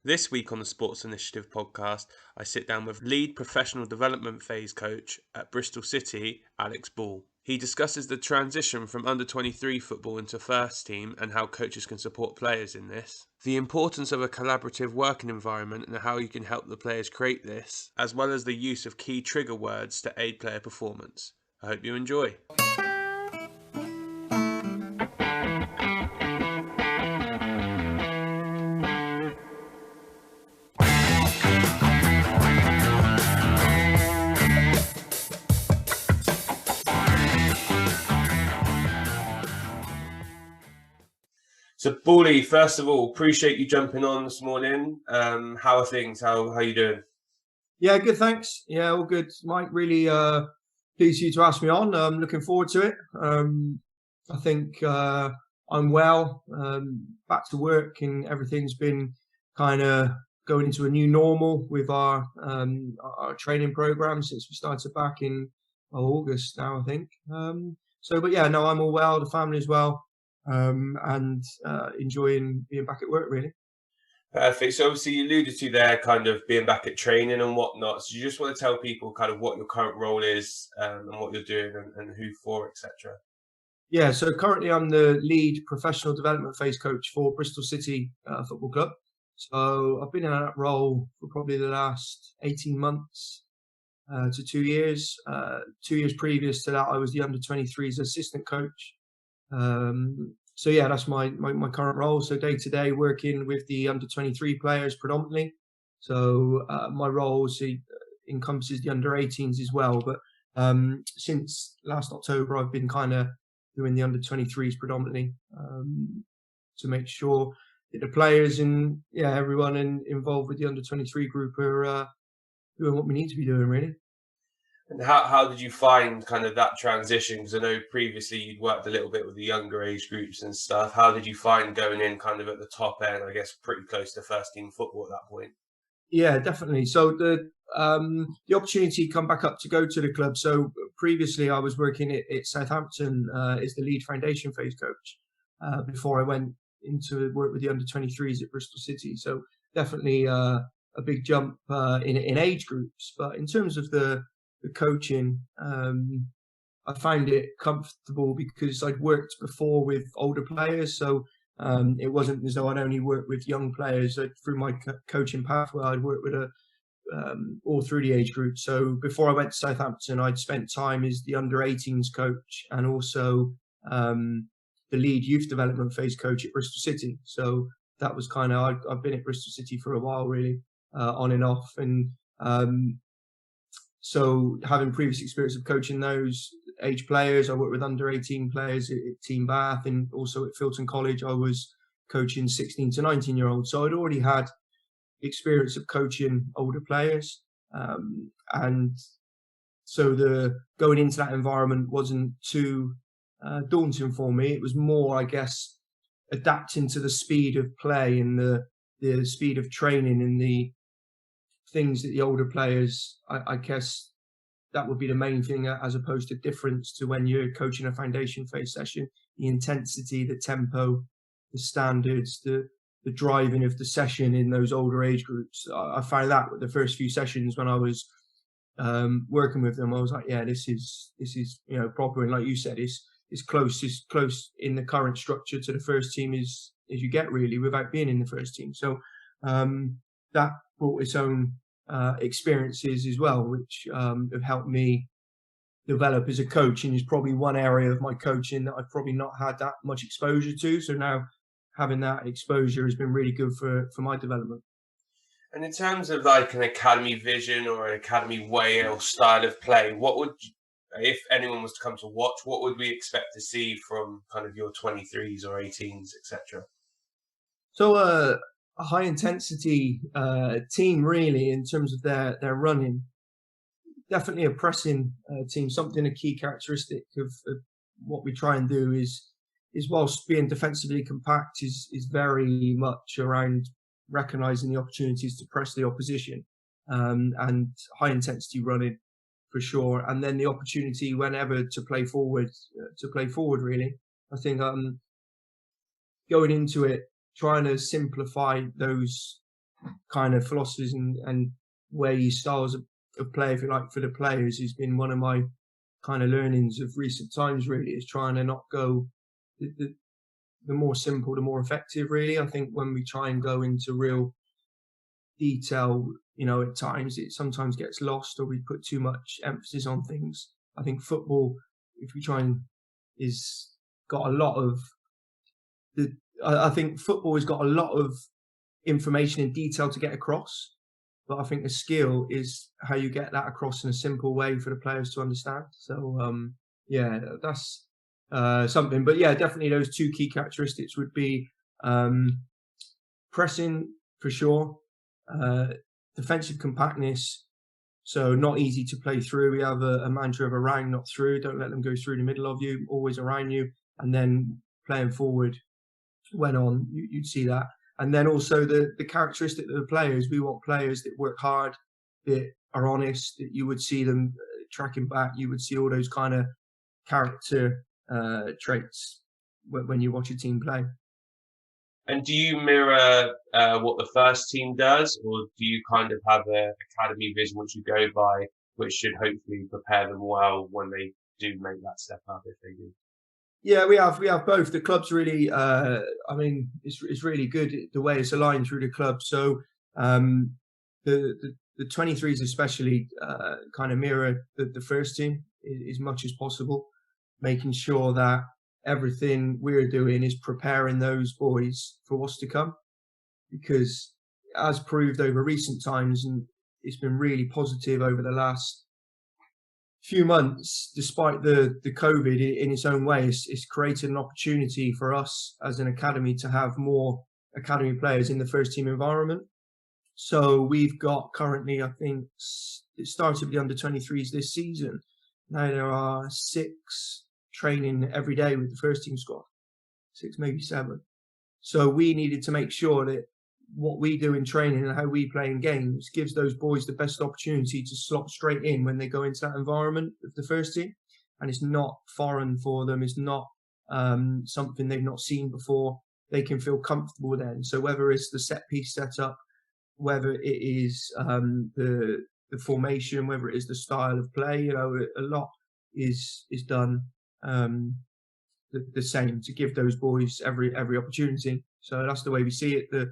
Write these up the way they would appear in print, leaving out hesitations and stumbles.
This week on the Sports Initiative podcast, I sit down with lead professional development phase coach at Bristol City, Alex Ball. He discusses the transition from under-23 football into first team and how coaches can support players in this, the importance of a collaborative working environment and how you can help the players create this, as well as the use of key trigger words to aid player performance. I hope you enjoy. So, Bally, first of all, appreciate you jumping on this morning. How are things? How are you doing? Yeah, good, thanks. Yeah, all good, Mike. Really pleased for you to ask me on. I'm looking forward to it. I think I'm well, back to work, and everything's been kind of going into a new normal with our training program since we started back in August now, I think. But yeah, no, I'm all well, the family as well, and enjoying being back at work, really. Perfect. So obviously you alluded to there kind of being back at training and whatnot. So you just want to tell people kind of what your current role is and what you're doing and who for, etc. Yeah, so currently I'm the lead professional development phase coach for Bristol City Football Club. So I've been in that role for probably the last 18 months to 2 years. 2 years previous to that, I was the under-23s assistant coach. So yeah, that's my current role. So day to day, working with the under-23 players predominantly. So my role encompasses the under-18s as well. But since last October, I've been kind of doing the under-23s predominantly to make sure that the players and everyone involved with the under-23 group are doing what we need to be doing, really. And how did you find kind of that transition? Because I know previously you'd worked a little bit with the younger age groups and stuff. How did you find going in kind of at the top end, I guess, pretty close to first team football at that point? Yeah, definitely. So the opportunity come back up to go to the club. So previously I was working at Southampton as the lead foundation phase coach before I went into work with the under-23s at Bristol City. So definitely a big jump in age groups. But in terms of the coaching, I find it comfortable because I'd worked before with older players. So it wasn't as though I'd only worked with young players. Through my coaching pathway, I'd worked with all through the age group. So before I went to Southampton, I'd spent time as the under-18s coach and also the lead youth development phase coach at Bristol City. So that was kind of, I've been at Bristol City for a while, really, on and off. And so having previous experience of coaching those age players, I worked with under-18 players at Team Bath, and also at Filton College, I was coaching 16 to 19-year-olds. So I'd already had experience of coaching older players. And so the going into that environment wasn't too daunting for me. It was more, I guess, adapting to the speed of play and the speed of training and the things that the older players, I guess that would be the main thing, as opposed to difference to when you're coaching a foundation phase session, the intensity, the tempo, the standards, the driving of the session in those older age groups. I found that with the first few sessions when I was working with them, I was like, yeah, this is proper. And like you said, it's close in the current structure to the first team as you get, really, without being in the first team. So that brought its own experiences as well, which have helped me develop as a coach, and is probably one area of my coaching that I've probably not had that much exposure to. So now having that exposure has been really good for my development. And in terms of like an academy vision or an academy way or style of play, what would, if anyone was to come to watch, what would we expect to see from kind of your 23s or 18s, etc.? So a high intensity team, really, in terms of their running. Definitely a pressing team. A key characteristic of what we try and do is whilst being defensively compact, is very much around recognising the opportunities to press the opposition and high intensity running for sure. And then the opportunity whenever to play forward, really. I think going into it, trying to simplify those kind of philosophies and ways, styles of play, if you like, for the players has been one of my kind of learnings of recent times. Really, is trying to not go the more simple, the more effective. Really, I think when we try and go into real detail, at times it sometimes gets lost, or we put too much emphasis on things. I think football, if we try and is got a lot of I think football has got a lot of information and detail to get across, but I think the skill is how you get that across in a simple way for the players to understand. So yeah, that's something. But yeah, definitely those two key characteristics would be pressing for sure, defensive compactness. So not easy to play through. We have a mantra of around, not through. Don't let them go through the middle of you. Always around you, and then playing forward when on. You'd see that. And then also the characteristic of the players. We want players that work hard, that are honest, that you would see them tracking back. You would see all those kind of character traits when you watch a team play. And do you mirror what the first team does, or do you kind of have an academy vision which you go by, which should hopefully prepare them well when they do make that step up, if they do? Yeah, we have both. The club's really, it's really good the way it's aligned through the club. So the 23s especially kind of mirror the first team as much as possible, making sure that everything we're doing is preparing those boys for what's to come. Because as proved over recent times, and it's been really positive over the last few months, despite the COVID in its own way, it's created an opportunity for us as an academy to have more academy players in the first team environment. So we've got currently, I think it started with the under 23s this season. Now there are 6 training every day with the first team squad, 6, maybe 7. So we needed to make sure that what we do in training and how we play in games gives those boys the best opportunity to slot straight in when they go into that environment of the first team. And it's not foreign for them. It's not something they've not seen before. They can feel comfortable then. So whether it's the set piece setup, whether it is the formation, whether it is the style of play, a lot is done the same to give those boys every opportunity. So that's the way we see it.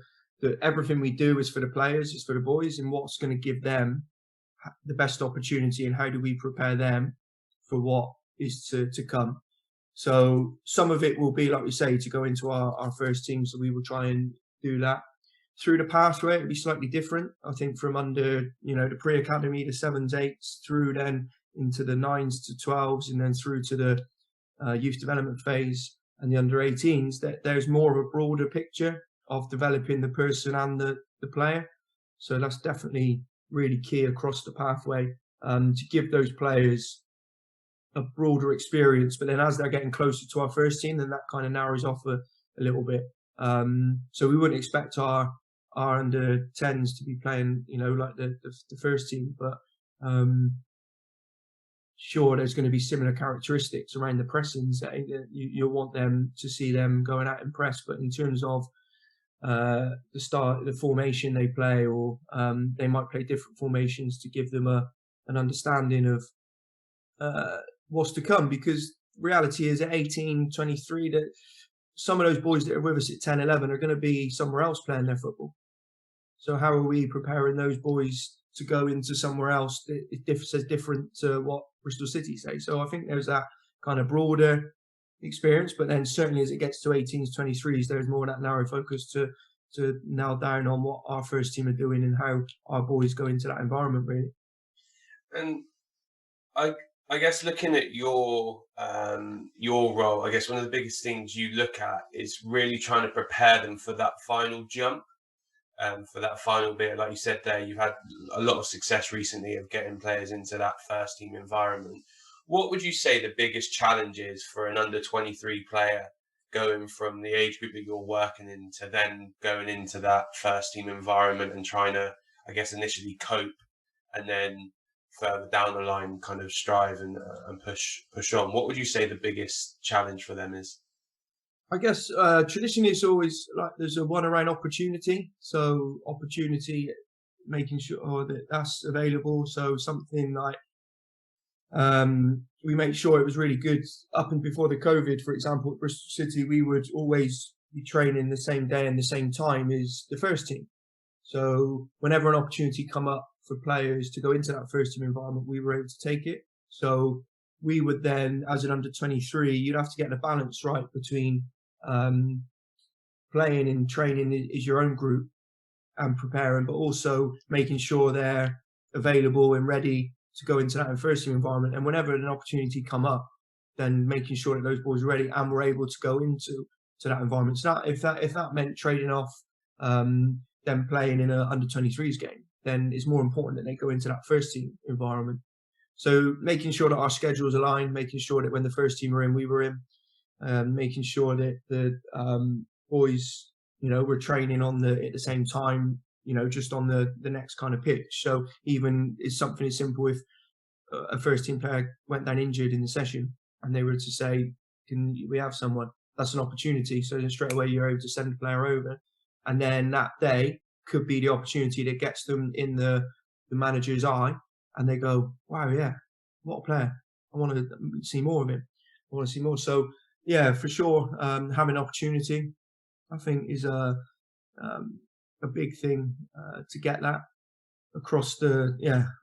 Everything we do is for the players, it's for the boys, and what's going to give them the best opportunity, and how do we prepare them for what is to come. So some of it will be, like we say, to go into our first team. So we will try and do that. Through the pathway, it'll be slightly different. I think from under, the pre-academy, the 7s, 8s, through then into the 9s to 12s, and then through to the youth development phase and the under 18s, that there's more of a broader picture of developing the person and the player. So that's definitely really key across the pathway, to give those players a broader experience. But then as they're getting closer to our first team, then that kind of narrows off a little bit. So we wouldn't expect our under 10s to be playing, like the first team, but sure, there's going to be similar characteristics around the pressings that you'll want them to see them going out and press. But in terms of the formation they play, or they might play different formations to give them an understanding of what's to come. Because reality is at 18, 23, that some of those boys that are with us at 10, 11 are going to be somewhere else playing their football. So how are we preparing those boys to go into somewhere else that says different to what Bristol City say? So I think there's that kind of broader experience, but then certainly as it gets to 18s, 23s, there's more of that narrow focus to nail down on what our first team are doing and how our boys go into that environment, really. And I guess looking at your role, I guess one of the biggest things you look at is really trying to prepare them for that final jump, for that final bit. Like you said there, you've had a lot of success recently of getting players into that first team environment. What would you say the biggest challenge is for an under 23 player going from the age group that you're working in to then going into that first team environment and trying to, I guess, initially cope, and then further down the line kind of strive and push on? What would you say the biggest challenge for them is? I guess traditionally it's always like there's a one around opportunity. So opportunity, making sure that that's available. So something like we make sure it was really good up and before the COVID, for example, at Bristol City, we would always be training the same day and the same time as the first team. So whenever an opportunity come up for players to go into that first team environment, we were able to take it. So we would then, as an under 23, you'd have to get the balance right between playing and training is your own group and preparing, but also making sure they're available and ready to go into that first team environment. And whenever an opportunity come up, then making sure that those boys are ready and we're able to go into that environment. So if that meant trading off them playing in an under 23s game, then it's more important that they go into that first team environment. So making sure that our schedules align, making sure that when the first team were in, we were in, making sure that the boys, were training at the same time, just on the next kind of pitch. So even it's something as simple if a first team player went down injured in the session and they were to say, can we have someone? That's an opportunity. So then straight away you're able to send the player over. And then that day could be the opportunity that gets them in the manager's eye and they go, wow, yeah, what a player. I want to see more of him. I want to see more. So yeah, for sure, having opportunity, I think is a big thing to get that across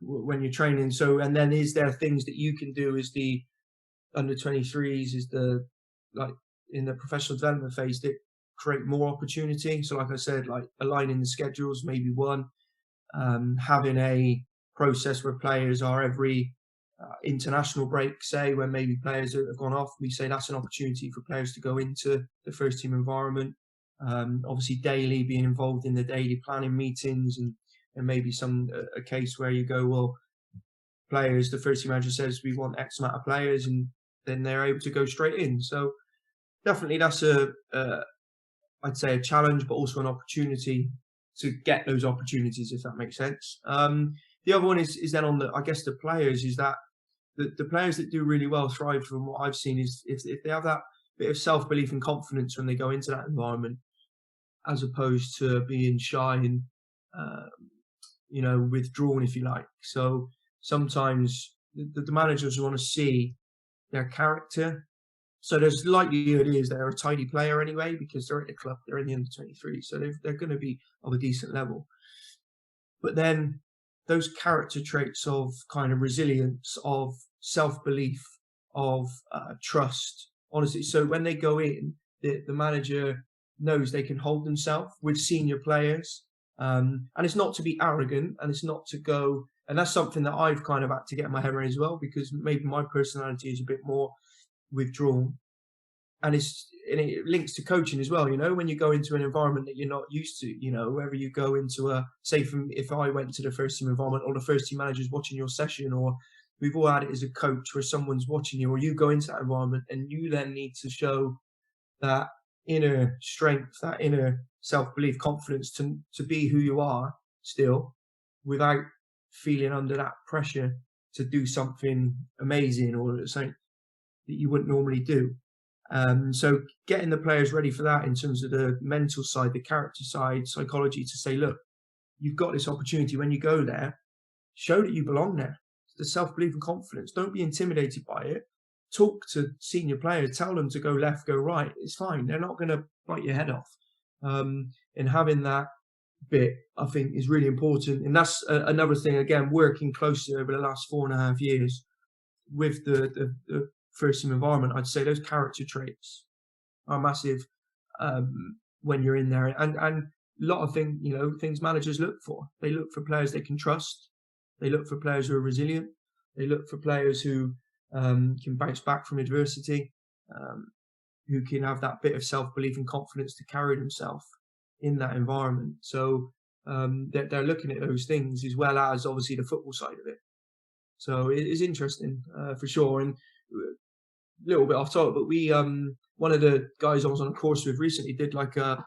when you're training. So, and then is there things that you can do as the under 23s, is the like in the professional development phase that create more opportunity? So like I said, like aligning the schedules, maybe one, having a process where players are every international break, say when maybe players have gone off, we say that's an opportunity for players to go into the first team environment. Obviously daily, being involved in the daily planning meetings and maybe a case where you go, well, players, the first team manager says we want X amount of players, and then they're able to go straight in. So definitely that's I'd say a challenge, but also an opportunity to get those opportunities, if that makes sense. The other one is then on the players, is that the players that do really well thrive, from what I've seen, is if they have that bit of self-belief and confidence when they go into that environment, as opposed to being shy and withdrawn, if you like. So sometimes the managers want to see their character. So there's likelihood is they're a tidy player anyway, because they're at the club, they're in the under 23, so they're going to be of a decent level. But then those character traits of kind of resilience, of self-belief, of trust, honestly. So when they go in, the manager knows they can hold themselves with senior players. And it's not to be arrogant, and it's not to go, and that's something that I've kind of had to get my head around as well, because maybe my personality is a bit more withdrawn, and it links to coaching as well. When you go into an environment that you're not used to, whether you go into if I went to the first team environment, or the first team manager's watching your session, or we've all had it as a coach where someone's watching you, or you go into that environment and you then need to show that inner strength, that inner self-belief, confidence to be who you are still, without feeling under that pressure to do something amazing or something that you wouldn't normally do. So getting the players ready for that in terms of the mental side, the character side, psychology, to say, look, you've got this opportunity. When you go there, show that you belong there. The self-belief and confidence. Don't be intimidated by it. Talk to senior players. Tell them to go left, go right. It's fine. They're not going to bite your head off. And having that bit, I think, is really important. And that's another thing, again, working closely over the last 4.5 years with the first team environment. I'd say those character traits are massive when you're in there. And a lot of things managers look for. They look for players they can trust. They look for players who are resilient. They look for players who can bounce back from adversity, who can have that bit of self-belief and confidence to carry themselves in that environment. So they're looking at those things, as well as obviously the football side of it. So it is interesting for sure. And a little bit off topic, but we one of the guys I was on a course with recently did like a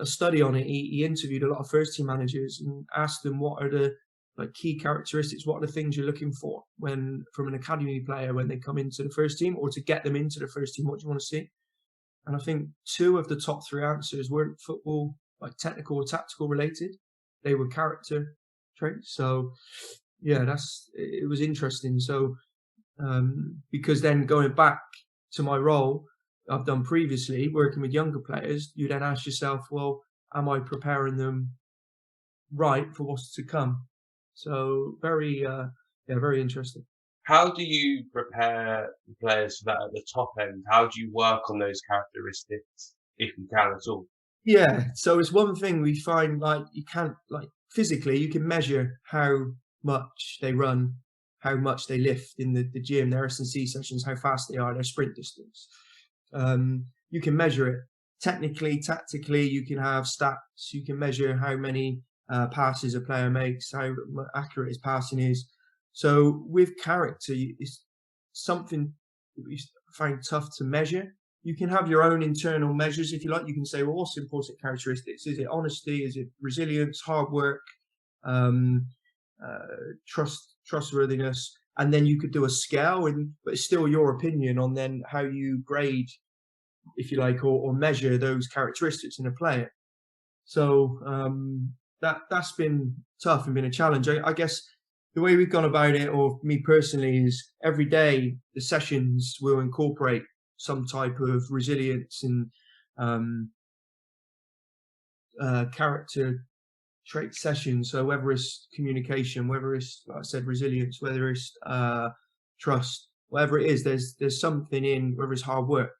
study on it. He interviewed a lot of first team managers and asked them what are the key characteristics, what are the things you're looking for from an academy player when they come into the first team, or to get them into the first team, what do you want to see? And I think 2 of the top 3 answers weren't football, like technical or tactical related. They were character traits. So yeah, it was interesting. So because then going back to my role I've done previously, working with younger players, you then ask yourself, well, am I preparing them right for what's to come? So very interesting. How do you prepare the players for that at the top end? How do you work on those characteristics, if you can at all? Yeah, so it's one thing we find, like, you can't, like, physically you can measure how much they run, how much they lift in the gym, their S&C sessions, how fast they are, their sprint distance. You can measure it technically, tactically. You can have stats. You can measure how many passes a player makes, how accurate his passing is. So with character, it's something that we find tough to measure. You can have your own internal measures, if you like. You can say, well, what's important characteristics? Is it honesty? Is it resilience, hard work, um, trustworthiness? And then you could do a scale, but it's still your opinion on then how you grade, if you like, or measure those characteristics in a player. So that's been tough and been a challenge. I guess the way we've gone about it, or me personally, is every day the sessions will incorporate some type of resilience and character trait session. So whether it's communication, whether it's, like I said, resilience, whether it's trust, whatever it is, there's something in, whether it's hard work,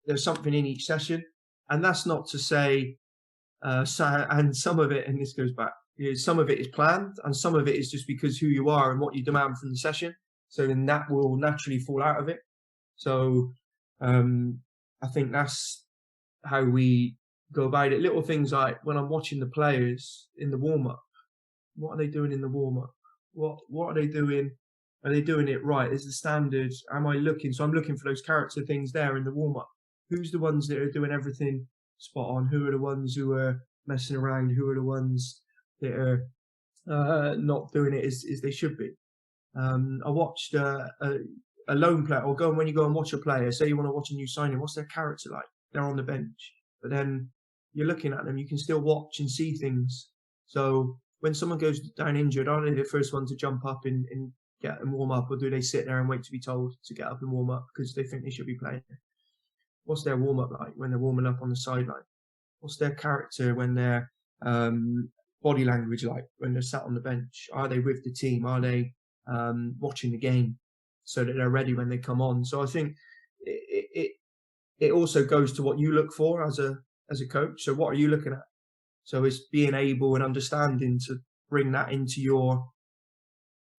there's something in each session. And that's not to say, and some of it, and this goes back, some of it is planned and some of it is just because who you are and what you demand from the session. So then that will naturally fall out of it. So I think that's how we go about it. Little things like when I'm watching the players in the warm-up, what are they doing in the warm-up? What are they doing? Are they doing it right? Is the standard? Am I looking? So I'm looking for those character things there in the warm-up. Who's the ones that are doing everything spot on? Who are the ones who are messing around? Who are the ones that are not doing it as they should be? I watched a lone player, or when you go and watch a player, say you want to watch a new signing, what's their character like? They're on the bench, but then you're looking at them, you can still watch and see things. So when someone goes down injured, are they the first one to jump up and get and warm up, or do they sit there and wait to be told to get up and warm up because they think they should be playing? What's their warm up like when they're warming up on the sideline? What's their character when they're body language like when they're sat on the bench? Are they with the team? Are they watching the game so that they're ready when they come on? So I think it also goes to what you look for as a coach. So what are you looking at? So it's being able and understanding to bring that into your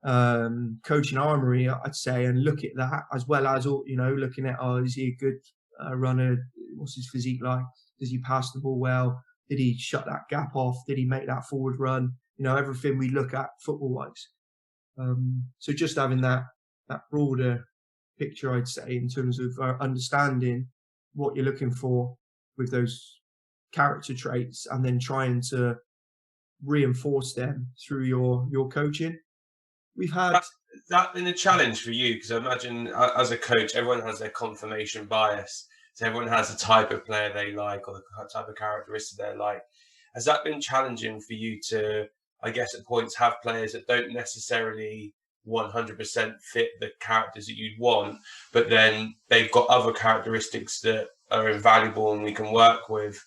coaching armory, I'd say, and look at that as well as, looking at, is he a good runner? What's his physique like? Does he pass the ball well? Did he shut that gap off? Did he make that forward run? Everything we look at football-wise. So just having that broader picture, I'd say, in terms of understanding what you're looking for with those character traits, and then trying to reinforce them through your coaching. We've had that been a challenge for you, because I imagine as a coach, everyone has their confirmation bias. So everyone has a type of player they like, or the type of characteristic they like. Has that been challenging for you to, I guess, at points have players that don't necessarily 100% fit the characters that you'd want, but then they've got other characteristics that are invaluable and we can work with,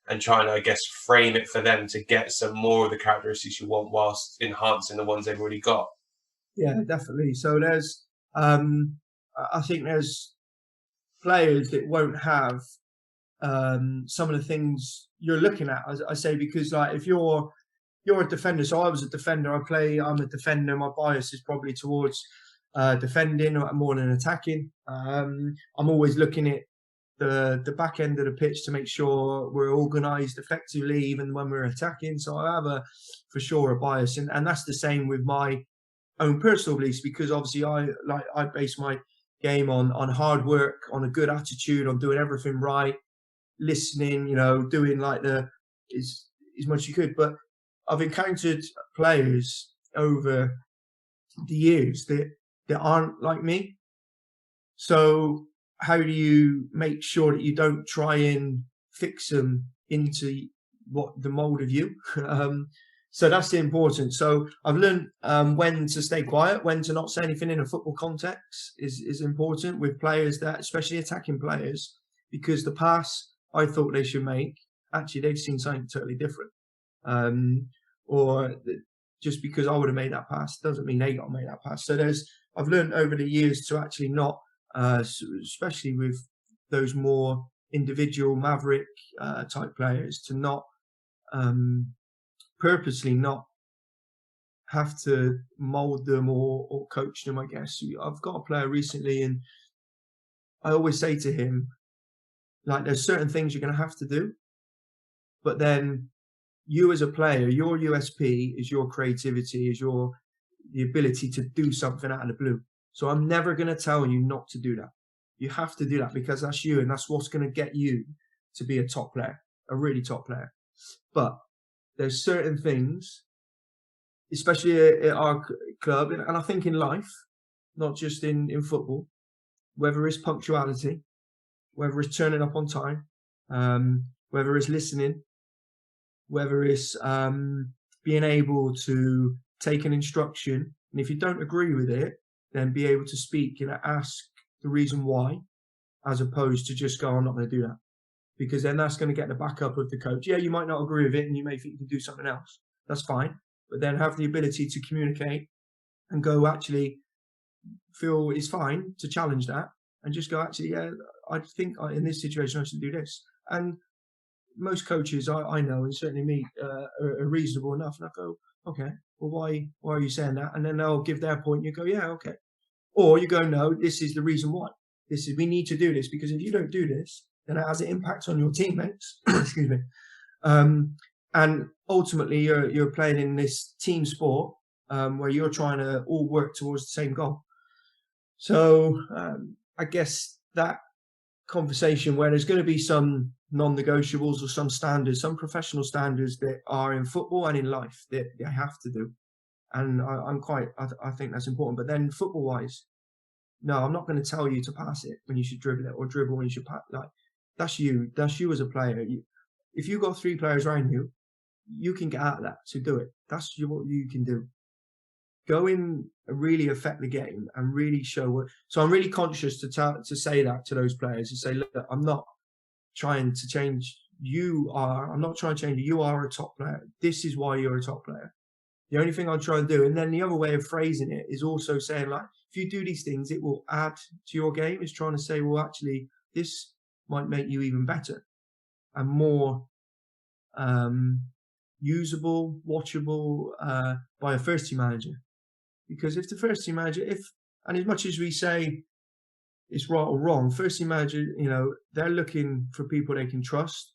and trying to, I guess, frame it for them to get some more of the characteristics you want whilst enhancing the ones they've already got? Yeah, definitely. So there's, I think there's players that won't have some of the things you're looking at, as I say, because like if you're a defender, so I was a defender, I'm a defender, my bias is probably towards defending more than attacking. I'm always looking at the back end of the pitch to make sure we're organised effectively even when we're attacking. So I have for sure a bias, and that's the same with my own personal beliefs, because obviously I base my game on hard work, on a good attitude, on doing everything right, listening, doing like as much as you could. But I've encountered players over the years that aren't like me. So how do you make sure that you don't try and fix them into what the mold of you? So that's the importance. So I've learned when to stay quiet, when to not say anything in a football context is important with players, that especially attacking players, because the pass I thought they should make, actually they've seen something totally different. Or just because I would have made that pass doesn't mean they got to make that pass. So I've learned over the years to actually not, especially with those more individual maverick type players, to not purposely not have to mold them or coach them, I guess. I've got a player recently, and I always say to him, like, there's certain things you're going to have to do, but then you as a player, your USP is your creativity, is the ability to do something out of the blue. So I'm never going to tell you not to do that. You have to do that because that's you, and that's what's going to get you to be a top player, a really top player. But there's certain things, especially at our club, and I think in life, not just in football, whether it's punctuality, whether it's turning up on time, whether it's listening, whether it's being able to take an instruction, and if you don't agree with it, then be able to speak and ask the reason why, as opposed to just go, I'm not going to do that. Because then that's going to get the backup of the coach. Yeah, you might not agree with it and you may think you can do something else. That's fine. But then have the ability to communicate and go, actually, feel it's fine to challenge that and just go, actually, yeah, I think in this situation I should do this. And most coaches I know, and certainly me, are reasonable enough. And I go, okay, well, why are you saying that? And then they'll give their point and you go, yeah, okay. Or you go, no, this is the reason why. We need to do this, because if you don't do this, then it has an impact on your teammates. Excuse me. And ultimately, you're playing in this team sport where you're trying to all work towards the same goal. So I guess that conversation where there's going to be some non-negotiables or some standards, some professional standards that are in football and in life that they have to do. And I think that's important. But then football-wise, no, I'm not going to tell you to pass it when you should dribble it, or dribble when you should pass. Like, that's you as a player. If you've got 3 players around you, you can get out of that. So do it. That's what you can do. Go in and really affect the game and really show what. So I'm really conscious to say that to those players, to say, look, I'm not trying to change. I'm not trying to change you. You are a top player. This is why you're a top player. The only thing I try and do, and then the other way of phrasing it is also saying, like, if you do these things, it will add to your game. It's trying to say, well, actually, this might make you even better and more usable, watchable by a first team manager. Because if the first team manager, and as much as we say it's right or wrong, first team manager, they're looking for people they can trust.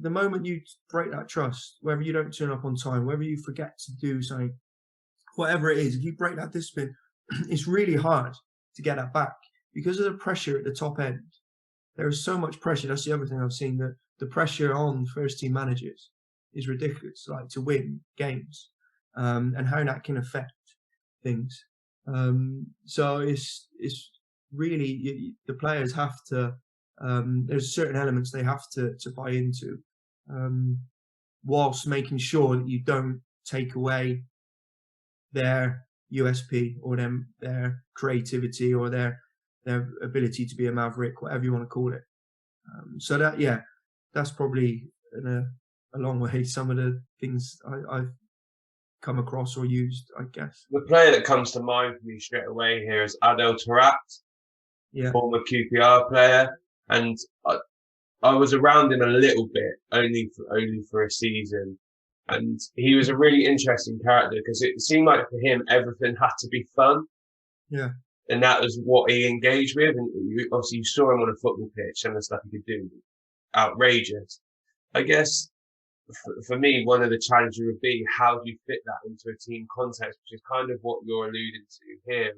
The moment you break that trust, whether you don't turn up on time, whether you forget to do something, whatever it is, if you break that discipline, it's really hard to get that back because of the pressure at the top end. There is so much pressure. That's the other thing I've seen, that the pressure on first team managers is ridiculous, like to win games, and how that can affect things. So it's really, the players have to, there's certain elements they have to buy into, whilst making sure that you don't take away their USP or their creativity or their ability to be a maverick, whatever you want to call it. So that's probably in a long way some of the things I've come across or used, I guess. The player that comes to mind for me straight away here is Adel Taarabt, former QPR player, and I was around him a little bit, only for a season, and he was a really interesting character because it seemed like for him everything had to be fun. Yeah. And that was what he engaged with, and obviously you saw him on a football pitch and the stuff he could do, outrageous. I guess for me, one of the challenges would be how do you fit that into a team context, which is kind of what you're alluding to here.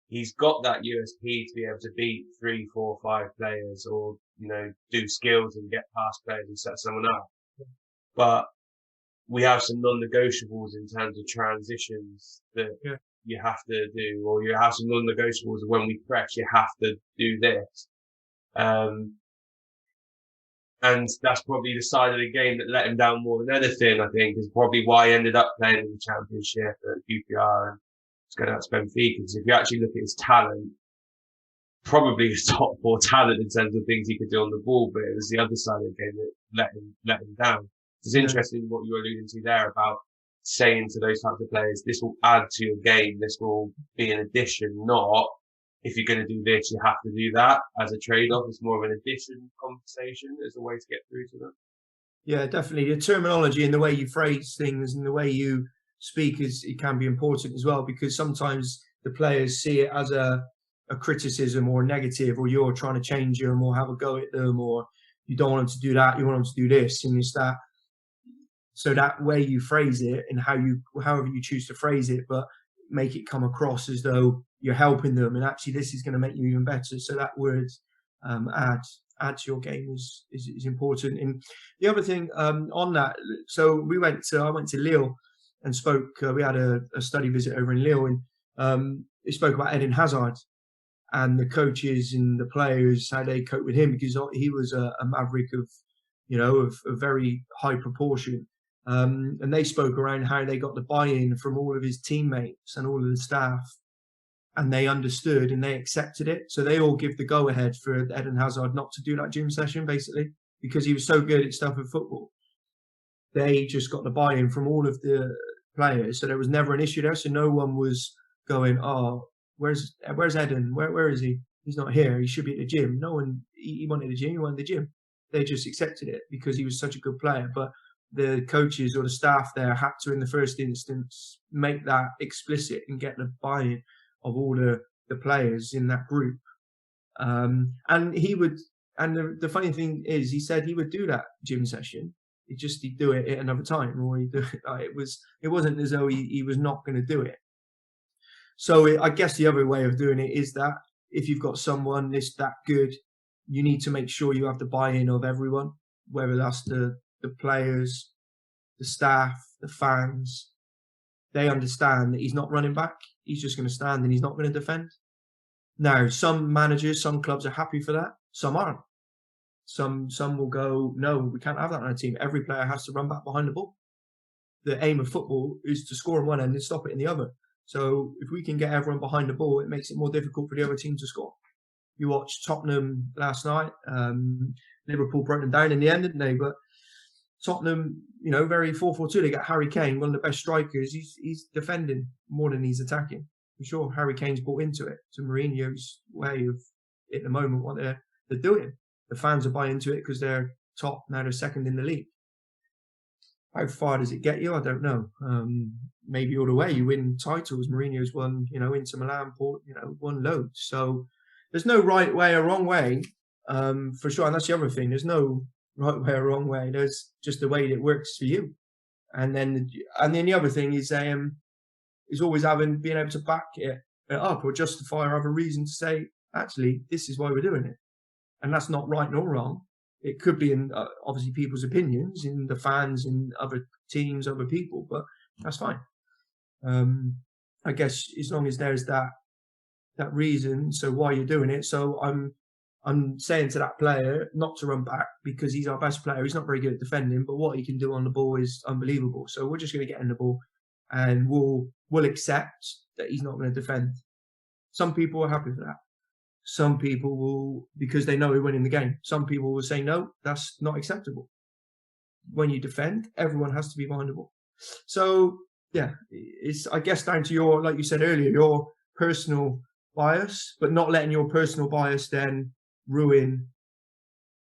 He's got that USP to be able to beat 3, 4, 5 players, or do skills and get past players and set someone up. But we have some non-negotiables in terms of transitions that you have to do, or you have some non-negotiables when we press, you have to do this. And that's probably the side of the game that let him down more than anything, I think, is probably why he ended up playing in the Championship at QPR and was going out to Benfica. Because if you actually look at his talent, probably his top 4 talent in terms of things he could do on the ball, but it was the other side of the game that let him down. It's interesting what you were alluding to there about saying to those types of players, this will add to your game, this will be an addition, not if you're going to do this, you have to do that as a trade-off. It's more of an addition conversation as a way to get through to them. Yeah, definitely. The terminology and the way you phrase things and the way you speak it can be important as well, because sometimes the players see it as a criticism or a negative, or you're trying to change them or have a go at them, or you don't want them to do that, you want them to do this, and it's that. So that way you phrase it and however you choose to phrase it, but make it come across as though you're helping them, and actually this is going to make you even better. So that word add to your game is important. And the other thing on that, so I went to Lille and spoke. We had a study visit over in Lille, and we spoke about Eden Hazard and the coaches and the players, how they cope with him, because he was a maverick of a very high proportion. And they spoke around how they got the buy-in from all of his teammates and all of the staff, and they understood and they accepted it. So they all give the go-ahead for Eden Hazard not to do that gym session, basically, because he was so good at stuff of football. They just got the buy-in from all of the players, so there was never an issue there. So no one was going, "Oh, where's Eden? Where is he? He's not here. He should be at the gym." No one. He wanted the gym. He wanted the gym. They just accepted it because he was such a good player. But the coaches or the staff there had to, in the first instance, make that explicit and get the buy-in of all the players in that group. And he would, and the funny thing is, he said he would do that gym session. He'd do it at another time, or he'd do it. It wasn't as though he was not going to do it. So I guess the other way of doing it is that if you've got someone that's that good, you need to make sure you have the buy-in of everyone, whether that's the players, the staff, the fans. They understand that he's not running back. He's just going to stand and he's not going to defend. Now, some managers, some clubs are happy for that. Some aren't. Some will go, no, we can't have that on our team. Every player has to run back behind the ball. The aim of football is to score in one end and stop it in the other. So if we can get everyone behind the ball, it makes it more difficult for the other team to score. You watched Tottenham last night. Liverpool broke them down in the end, didn't they? But Tottenham, very 4-4-2. They got Harry Kane, one of the best strikers. He's defending more than he's attacking. I'm sure Harry Kane's bought into it. To Mourinho's way of, at the moment, what they're doing. The fans are buying into it because they're top. Now they're second in the league. How far does it get you? I don't know. Maybe all the way. You win titles. Mourinho's won, Inter Milan, won loads. So there's no right way or wrong way, for sure. And that's the other thing. There's no right way or wrong way. There's just the way that works for you. And then the other thing is always being able to back it up or justify or have a reason to say, actually, this is why we're doing it. And that's not right nor wrong. It could be in obviously people's opinions, in the fans, in other teams, other people, but that's fine. I guess as long as there's that reason, so why you're doing it. So I'm saying to that player not to run back because he's our best player. He's not very good at defending, but what he can do on the ball is unbelievable. So we're just going to get in the ball, and we'll accept that he's not going to defend. Some people are happy for that. Some people will, because they know we're winning the game. Some people will say, no, that's not acceptable. When you defend, everyone has to be behind the ball. So, yeah, it's, I guess, down to your, like you said earlier, your personal bias, but not letting your personal bias then ruin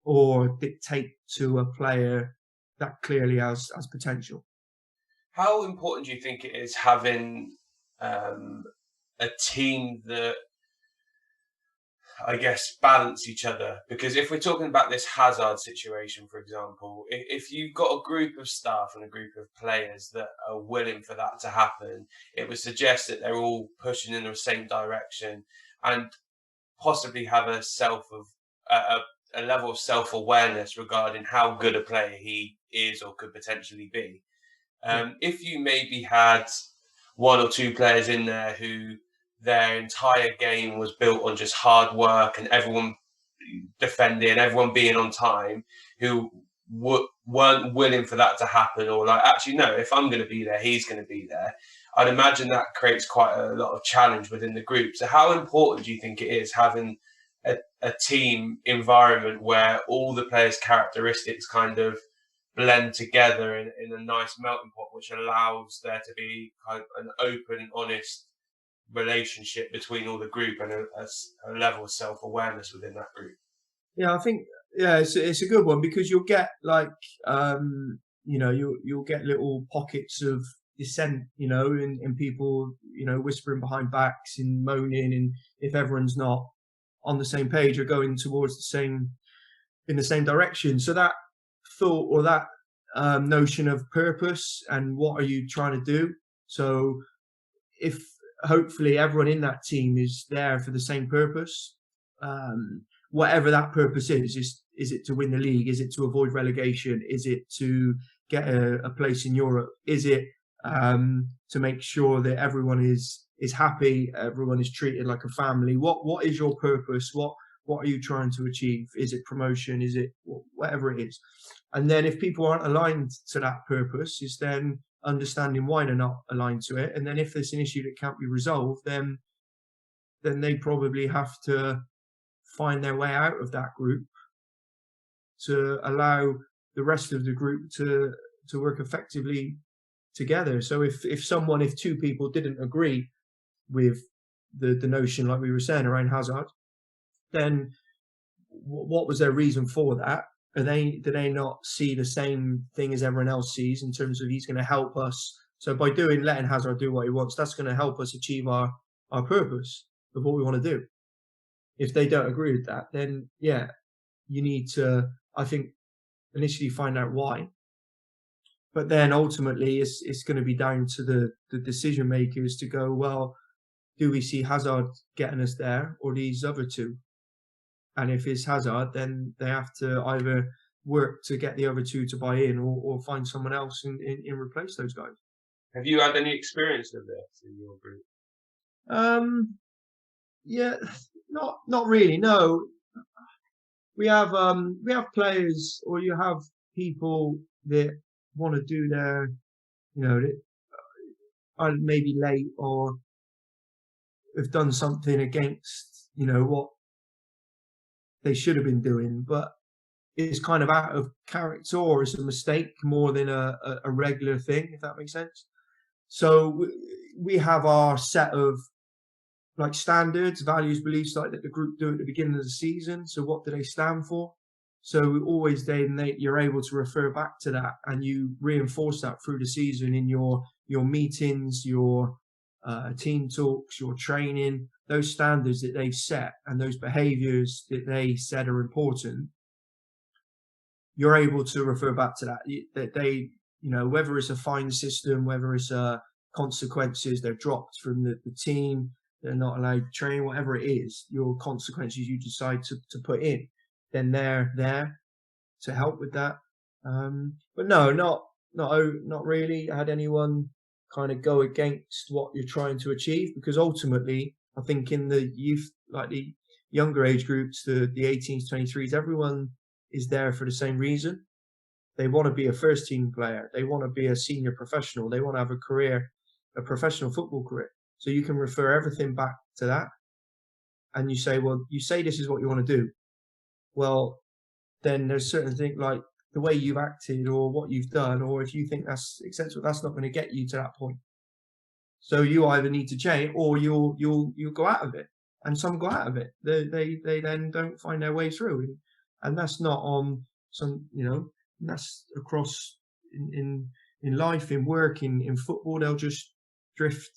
or dictate to a player that clearly has potential. How important do you think it is having a team that, I guess, balance each other? Because if we're talking about this Hazard situation, for example, if you've got a group of staff and a group of players that are willing for that to happen, it would suggest that they're all pushing in the same direction and possibly have a level of self-awareness regarding how good a player he is or could potentially be. If you maybe had one or two players in there who their entire game was built on just hard work and everyone defending, everyone being on time, who weren't willing for that to happen, or like, actually, no, if I'm going to be there, he's going to be there. I'd imagine that creates quite a lot of challenge within the group. So how important do you think it is having a team environment where all the players' characteristics kind of blend together in a nice melting pot, which allows there to be kind of an open and honest relationship between all the group and a level of self-awareness within that group? Yeah, I think it's a good one, because you'll get like you'll get little pockets of dissent, and people whispering behind backs and moaning, and if everyone's not on the same page or going towards in the same direction. So that thought, or that notion of purpose and what are you trying to do. So if hopefully everyone in that team is there for the same purpose, whatever that purpose is it to win the league? Is it to avoid relegation? Is it to get a place in Europe? Is it to make sure that everyone is happy, everyone is treated like a family? What is your purpose? What are you trying to achieve? Is it promotion? Is it whatever it is? And then if people aren't aligned to that purpose, is then understanding why they're not aligned to it. And then if there's an issue that can't be resolved, then they probably have to find their way out of that group to allow the rest of the group to work effectively together. So if two people didn't agree with the notion, like we were saying, around Hazard, then what was their reason for that? Do they not see the same thing as everyone else sees, in terms of he's going to help us? So by letting Hazard do what he wants, that's going to help us achieve our purpose of what we want to do. If they don't agree with that, then yeah, you need to, I think, initially find out why. But then ultimately, it's going to be down to the decision makers to go, well, do we see Hazard getting us there, or these other two? And if it's Hazard, then they have to either work to get the other two to buy in, or find someone else and replace those guys. Have you had any experience of this in your group? Yeah, not really. No, we have players, or you have people that want to do their, that are maybe late or have done something against, what they should have been doing, but it's kind of out of character, or it's a mistake more than a regular thing, if that makes sense. So we have our set of like standards, values, beliefs, like that the group do at the beginning of the season. So what do they stand for? So always you're able to refer back to that, and you reinforce that through the season in your meetings, your team talks, your training. Those standards that they've set and those behaviours that they said are important, you're able to refer back to that. That they, whether it's a fine system, whether it's consequences, they're dropped from the team, they're not allowed to train, whatever it is, your consequences you decide to put in, then they're there to help with that. But no, not really had anyone kind of go against what you're trying to achieve, because ultimately, I think in the youth, like the younger age groups, the 18s, 23s, everyone is there for the same reason. They want to be a first team player. They want to be a senior professional. They want to have a career, a professional football career. So you can refer everything back to that. And you say, well, you say this is what you want to do. Well, then there's certain things like the way you've acted or what you've done, or if you think that's acceptable, that's not going to get you to that point. So you either need to change, or you'll go out of it. And some go out of it. They then don't find their way through, and that's not on some, that's across in life, in work, in football. They'll just drift.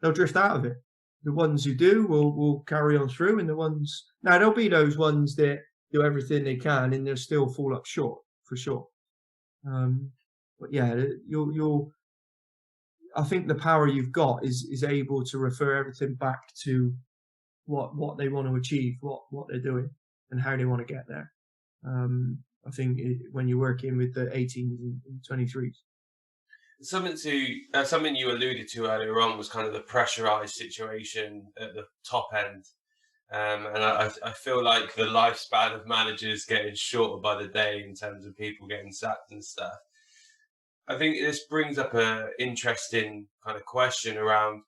They'll drift out of it. The ones who do will carry on through, and the ones, now there'll be those ones that do everything they can and they'll still fall up short, for sure. But yeah, I think the power you've got is able to refer everything back to what they want to achieve, what they're doing, and how they want to get there. I think when you're working with the 18s and 23s. Something you alluded to earlier on was kind of the pressurized situation at the top end. And I feel like the lifespan of managers getting shorter by the day in terms of people getting sacked and stuff. I think this brings up a interesting kind of question around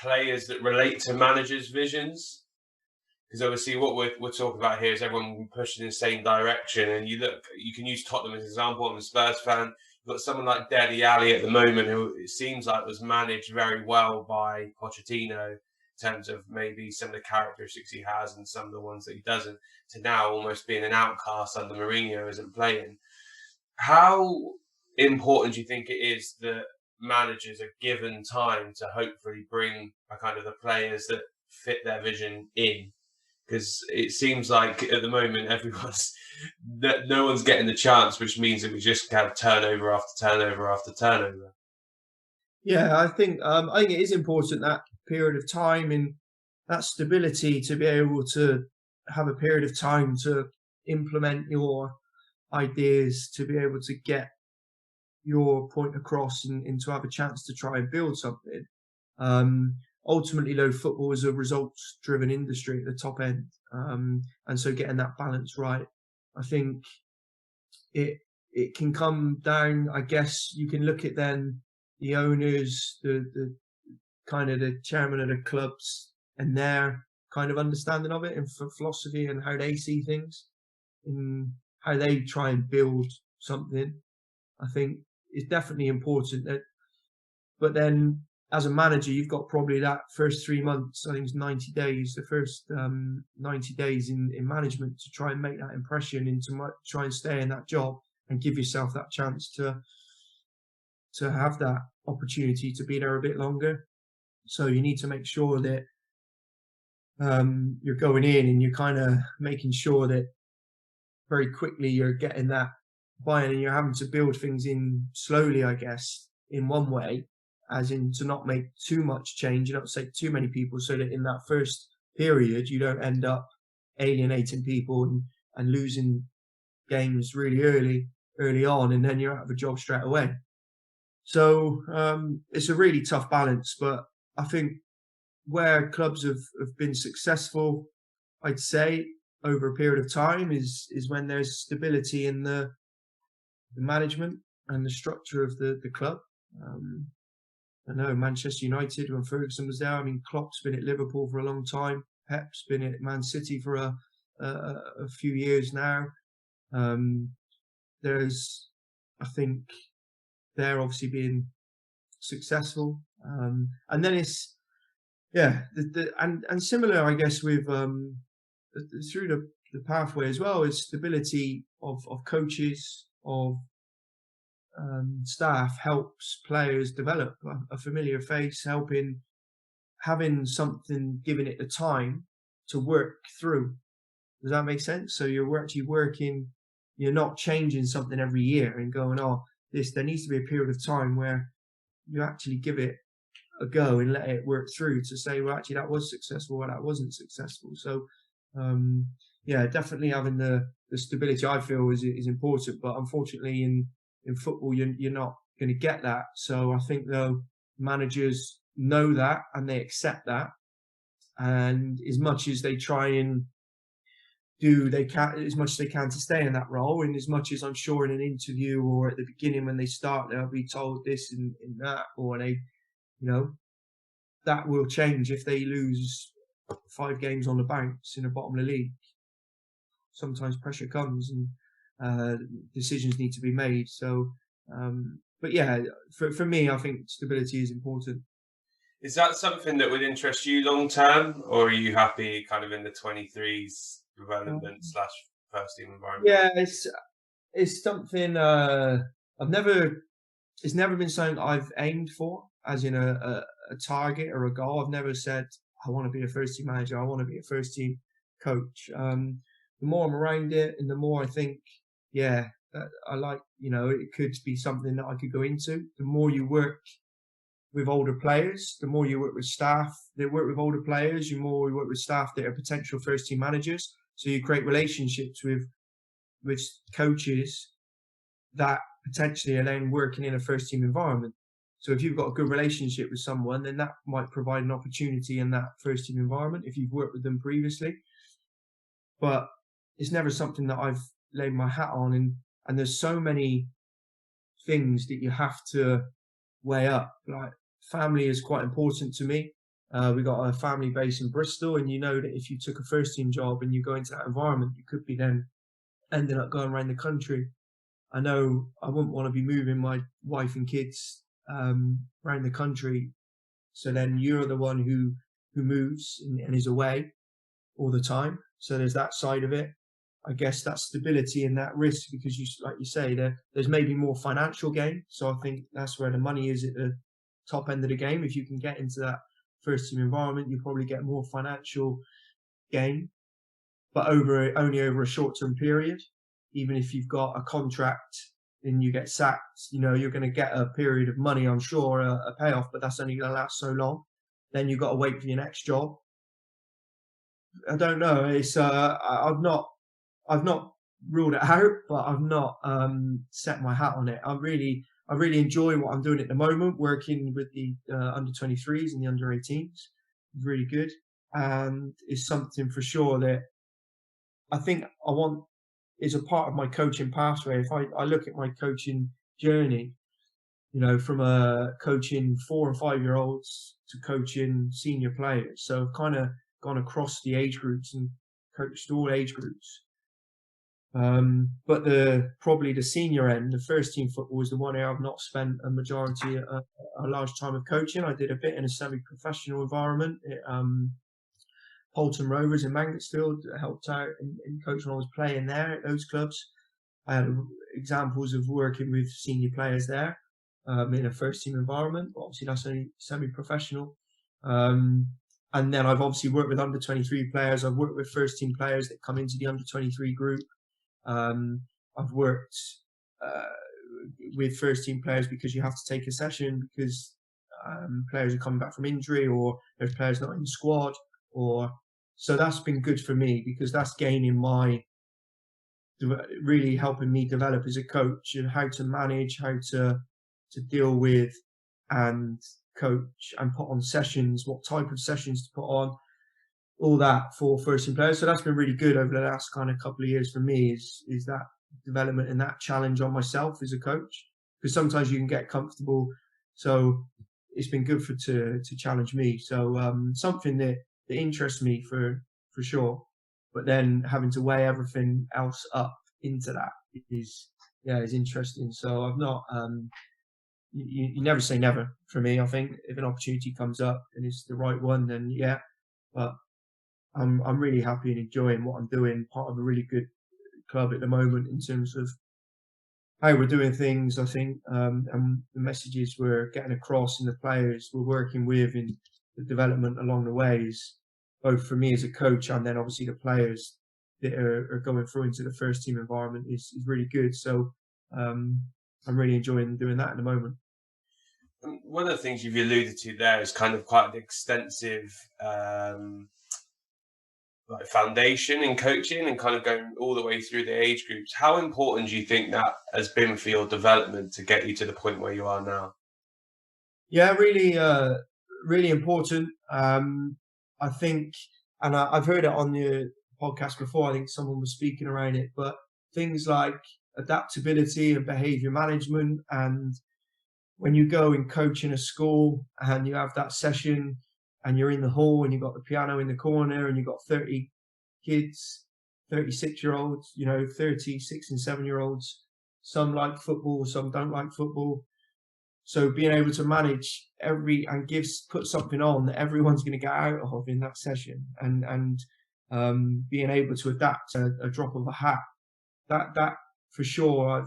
players that relate to managers' visions. Because obviously, what we're talking about here is everyone pushing in the same direction. And you can use Tottenham as an example. I'm a Spurs fan. You've got someone like Dele Alli at the moment, who it seems like was managed very well by Pochettino in terms of maybe some of the characteristics he has and some of the ones that he doesn't, to now almost being an outcast under Mourinho, isn't playing. How important do you think it is that managers are given time to hopefully bring a kind of the players that fit their vision in? Because it seems like at the moment no one's getting the chance, which means that we just have turnover after turnover after turnover. Yeah, I think it is important, that period of time and that stability, to be able to have a period of time to implement your ideas, to be able to get your point across, and to have a chance to try and build something. Ultimately, though, football is a results-driven industry at the top end, and so getting that balance right, I think it can come down. I guess you can look at then the owners, the kind of the chairman of the clubs, and their kind of understanding of it and philosophy and how they see things, and how they try and build something. I think it's definitely important that, but then as a manager, you've got probably that first 3 months, I think it's 90 days, the first 90 days in management, to try and make that impression and to try and stay in that job and give yourself that chance to have that opportunity to be there a bit longer. So you need to make sure that you're going in and you're kind of making sure that very quickly you're getting that buy-in, and you're having to build things in slowly, I guess, in one way, as in to not make too much change, you don't take too many people, so that in that first period you don't end up alienating people and losing games really early on, and then you're out of a job straight away. So it's a really tough balance, but I think where clubs have been successful, I'd say, over a period of time is when there's stability in the management and the structure of the club. I know Manchester United, when Ferguson was there, I mean, Klopp's been at Liverpool for a long time. Pep's been at Man City for a few years now. There's, I think, they're obviously being successful. And then it's, yeah, and similar, I guess, with through the pathway as well, is stability of coaches, of staff, helps players develop a familiar face, having something, giving it the time to work through. Does that make sense? So you're actually working, you're not changing something every year and going, oh, there needs to be a period of time where you actually give it a go and let it work through to say, well, actually that was successful or that wasn't successful. So yeah, definitely having the stability, I feel, is important. But unfortunately in football, you're not going to get that. So I think, though, managers know that and they accept that. And as much as they try and do, they can, as much as they can, to stay in that role. And as much as I'm sure in an interview or at the beginning when they start, they'll be told this and that, or they, that will change if they lose 5 games on the bounce in the bottom of the league. Sometimes pressure comes and decisions need to be made. So, but yeah, for me, I think stability is important. Is that something that would interest you long term, or are you happy kind of in the 23s development / first team environment? Yeah, it's something it's never been something I've aimed for, as in a target or a goal. I've never said I want to be a first team manager, I want to be a first team coach. The more I'm around it and the more I think, yeah, I like, it could be something that I could go into. The more you work with older players, the more you work with staff that work with older players, the more you work with staff that are potential first team managers. So you create relationships with coaches that potentially are then working in a first team environment. So if you've got a good relationship with someone, then that might provide an opportunity in that first team environment if you've worked with them previously. But it's never something that I've laid my hat on, and there's so many things that you have to weigh up. Like, family is quite important to me. We got a family base in Bristol, and you know that if you took a first team job and you go into that environment, you could be then ending up going around the country. I know I wouldn't want to be moving my wife and kids around the country. So then you're the one who moves and is away all the time. So there's that side of it. I guess that stability and that risk, because you, like you say, there's maybe more financial gain. So I think that's where the money is at the top end of the game. If you can get into that first team environment, you probably get more financial gain, but only over a short-term period. Even if you've got a contract and you get sacked, you know, you're going to get a period of money, I'm sure, a payoff, but that's only going to last so long. Then you've got to wait for your next job. I don't know. It's I've not ruled it out, but I've not set my hat on it. I really enjoy what I'm doing at the moment, working with the under 23s and the under 18s. It's really good, and it's something for sure that I think I want is a part of my coaching pathway. If I look at my coaching journey, you know, from coaching 4 and 5 year olds to coaching senior players. So I've kind of gone across the age groups and coached all age groups. But probably the senior end, the first team football, is the one area I've not spent a majority, a large time of coaching. I did a bit in a semi-professional environment at Polton Rovers in Mansfield. Helped out in coaching when I was playing there at those clubs. I had examples of working with senior players there in a first team environment. But obviously, that's only semi-professional. And then I've obviously worked with under 23 players. I've worked with first team players that come into the under 23 group. I've worked with first team players because you have to take a session because players are coming back from injury, or there's players not in the squad, so that's been good for me because that's really helping me develop as a coach and how to manage, how to deal with and coach and put on sessions, what type of sessions to put on, all that for first team players. So that's been really good over the last kind of couple of years for me, is that development and that challenge on myself as a coach, because sometimes you can get comfortable. So it's been good to challenge me. So something that interests me for sure, but then having to weigh everything else up into that is interesting. So I've not you never say never for me. I think if an opportunity comes up and it's the right one, then yeah. But I'm really happy and enjoying what I'm doing. Part of a really good club at the moment in terms of how we're doing things, I think, and the messages we're getting across and the players we're working with in the development along the way is both for me as a coach and then obviously the players that are going through into the first team environment is really good. So I'm really enjoying doing that at the moment. One of the things you've alluded to there is kind of quite an extensive like foundation in coaching and kind of going all the way through the age groups. How important do you think that has been for your development to get you to the point where you are now? Yeah, really important. I think, and I've heard it on your podcast before, I think someone was speaking around it, but things like adaptability and behavior management, and when you go and coach in a school and you have that session and you're in the hall and you've got the piano in the corner and you've got 30 kids, 36-year-olds, 36 and 7-year-olds, some like football, some don't like football. So being able to manage and put something on that everyone's going to get out of in that session, and being able to adapt a drop of a hat, that for sure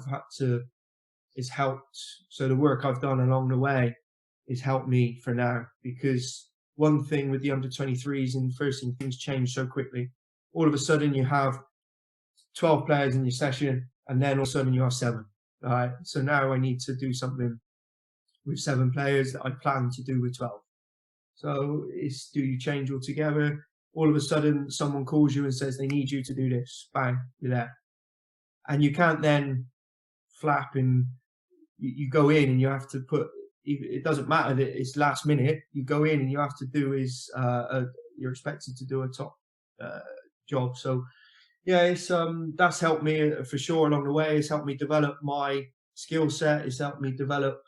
it's helped. So the work I've done along the way has helped me for now, because one thing with the under 23s and first team, things change so quickly. All of a sudden you have 12 players in your session, and then all of a sudden you have 7. Right? So now I need to do something with 7 players that I plan to do with 12. So do you change altogether? All of a sudden someone calls you and says they need you to do this. Bang, you're there. And you can't then flap and you go in and you have to put it doesn't matter that it's last minute. You go in and you have to do you're expected to do a top job. So yeah, it's that's helped me for sure along the way. It's helped me develop my skill set. It's helped me develop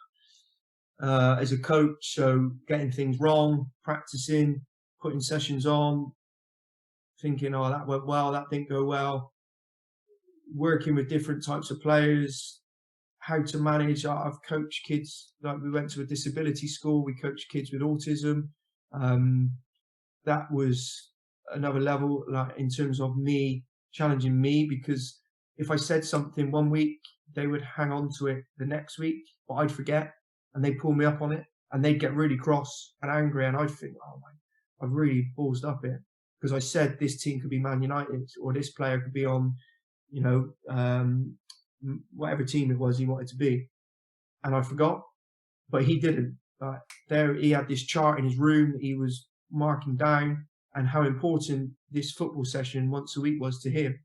as a coach. So getting things wrong, practicing, putting sessions on, thinking, oh, that went well, that didn't go well. Working with different types of players, how to manage. I've coached kids, like we went to a disability school, we coached kids with autism. That was another level, like in terms of me challenging me, because if I said something one week, they would hang on to it the next week, but I'd forget and they'd pull me up on it and they'd get really cross and angry. And I'd think, oh my, I've really ballsed up here because I said this team could be Man United or this player could be on, whatever team it was he wanted to be. And I forgot, but he didn't. There, he had this chart in his room that he was marking down and how important this football session once a week was to him.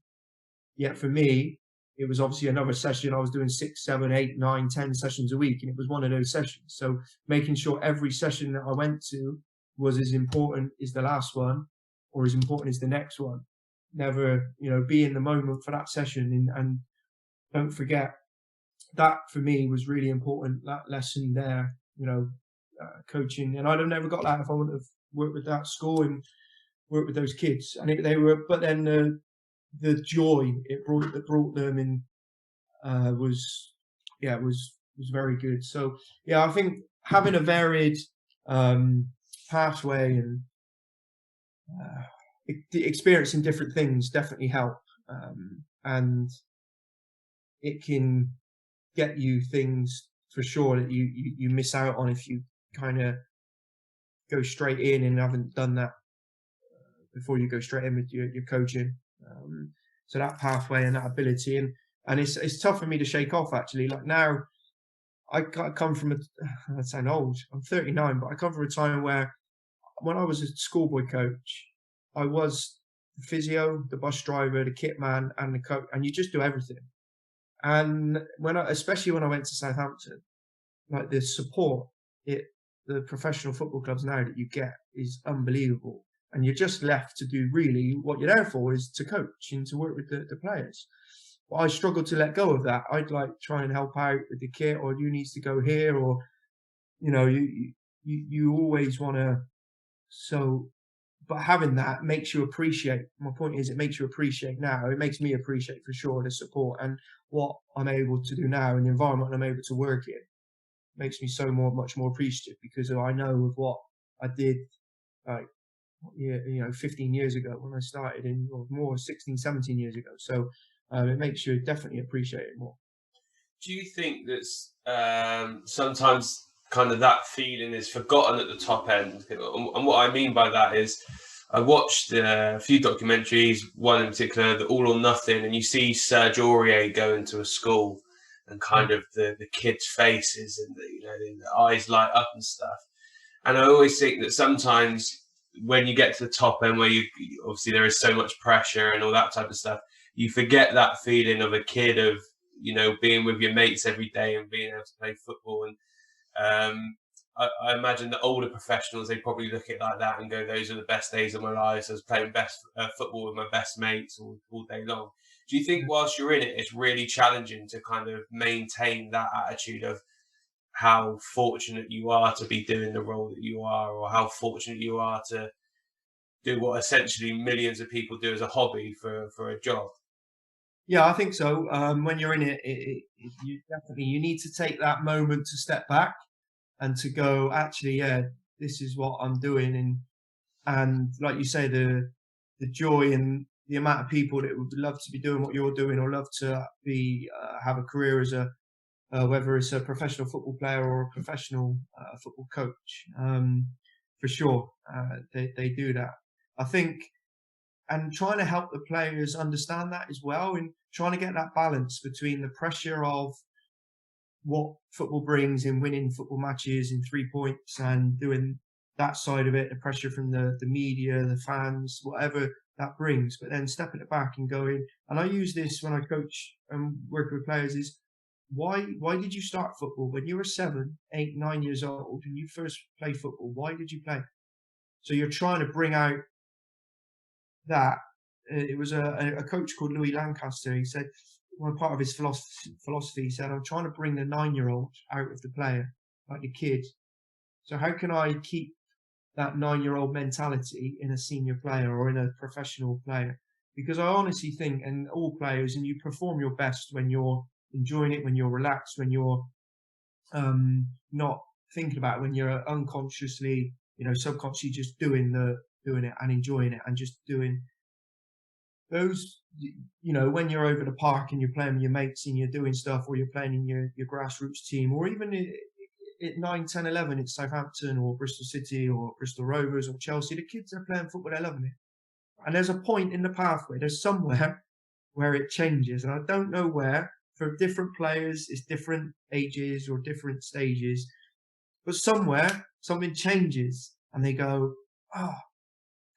Yet for me, it was obviously another session. I was doing 6, 7, 8, 9, 10 sessions a week, and it was one of those sessions. So making sure every session that I went to was as important as the last one or as important as the next one. Never, be in the moment for that session and don't forget. That for me was really important, that lesson there, coaching. And I'd have never got that if I wouldn't have worked with that school and worked with those kids. And but then the joy it brought them in was very good. So yeah, I think having a varied pathway and experiencing different things definitely help, and it can get you things for sure that you miss out on if you kind of go straight in and haven't done that before you go straight in with your coaching. So that pathway and that ability, and it's tough for me to shake off actually. Like now, I come from I sound old. I'm 39, but I come from a time where when I was a schoolboy coach, I was the physio, the bus driver, the kit man, and the coach, and you just do everything. And especially when I went to Southampton, like the support the professional football clubs now that you get is unbelievable. And you're just left to do really what you're there for is to coach and to work with the players. But I struggled to let go of that. I'd like try and help out with the kit, or you needs to go here, or you always want to. So, but having that makes you appreciate. My point is, it makes you appreciate now. It makes me appreciate for sure the support and what I'm able to do now and the environment I'm able to work in. Makes me much more appreciative because I know of what I did, 15 years ago when I started, or more 16, 17 years ago. So it makes you definitely appreciate it more. Do you think that sometimes kind of that feeling is forgotten at the top end? And what I mean by that is I watched a few documentaries, one in particular, the All or Nothing, and you see Serge Aurier go into a school and kind of the kids' faces and the eyes light up and stuff. And I always think that sometimes when you get to the top end where you obviously there is so much pressure and all that type of stuff, you forget that feeling of a kid of, being with your mates every day and being able to play football. And I imagine the older professionals, they probably look at it like that and go, those are the best days of my life. I was playing best football with my best mates all day long. Do you think whilst you're in it, it's really challenging to kind of maintain that attitude of how fortunate you are to be doing the role that you are, or how fortunate you are to do what essentially millions of people do as a hobby for a job? Yeah, I think so. When you're in it, you need to take that moment to step back and to go, actually, yeah, this is what I'm doing. And like you say, the joy and the amount of people that would love to be doing what you're doing or love to be have a career as whether it's a professional football player or a professional football coach. For sure, they do that. I think, and trying to help the players understand that as well, and trying to get that balance between the pressure of what football brings in winning football matches in 3 points and doing that side of it, the pressure from the media, the fans, whatever that brings, but then stepping it back and going, and I use this when I coach and work with players, is why did you start football when you were 7, 8, 9 years old and you first played football? Why did you play? So you're trying to bring out that. It was a coach called Louis Lancaster. He said, one part of his philosophy, he said, I'm trying to bring the 9-year-old out of the player, like the kid. So how can I keep that 9-year-old mentality in a senior player or in a professional player? Because I honestly think, and all players, and you perform your best when you're enjoying it, when you're relaxed, when you're not thinking about it, when you're unconsciously, subconsciously just doing it and enjoying it and just doing those, when you're over the park and you're playing with your mates and you're doing stuff, or you're playing in your grassroots team, or even at 9, 10, 11 at Southampton or Bristol City or Bristol Rovers or Chelsea, the kids are playing football, they're loving it. And there's a point in the pathway, there's somewhere where it changes. And I don't know where. For different players, it's different ages or different stages. But somewhere, something changes and they go, oh,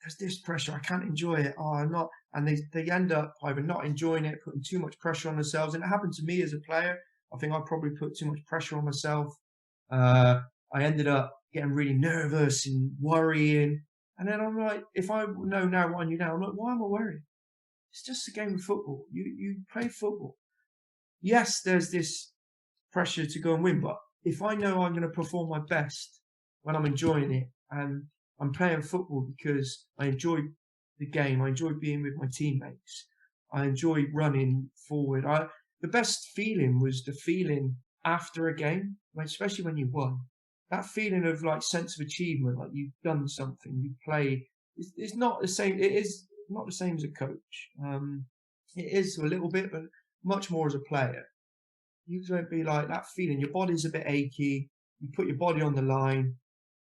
there's this pressure, I can't enjoy it. Oh, I'm not. And they end up either not enjoying it, putting too much pressure on themselves. And it happened to me as a player. I think I probably put too much pressure on myself. I ended up getting really nervous and worrying. And then I'm like, if I know now what I knew now, I'm like, why am I worried? It's just a game of football. You play football. Yes, there's this pressure to go and win, but if I know I'm going to perform my best when I'm enjoying it, and I'm playing football because I enjoy the game, I enjoy being with my teammates, I enjoy running forward. The best feeling was the feeling after a game, especially when you won. That feeling of like sense of achievement, like you've done something, you played. It's not the same. It is not the same as a coach. It is a little bit, but much more as a player. You don't be like that feeling. Your body's a bit achy. You put your body on the line.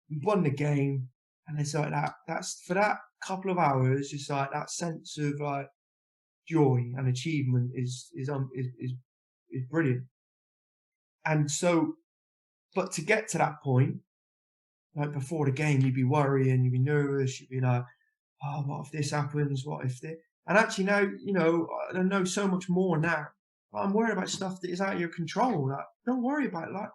You won the game, and it's like that. That's for that couple of hours. It's like that sense of like joy and achievement is brilliant. And so, but to get to that point, like before the game, you'd be worrying, you'd be nervous, you'd be like, oh, what if this happens? What if this? And actually now, I know so much more now. I'm worried about stuff that is out of your control. Like, don't worry about it. Like,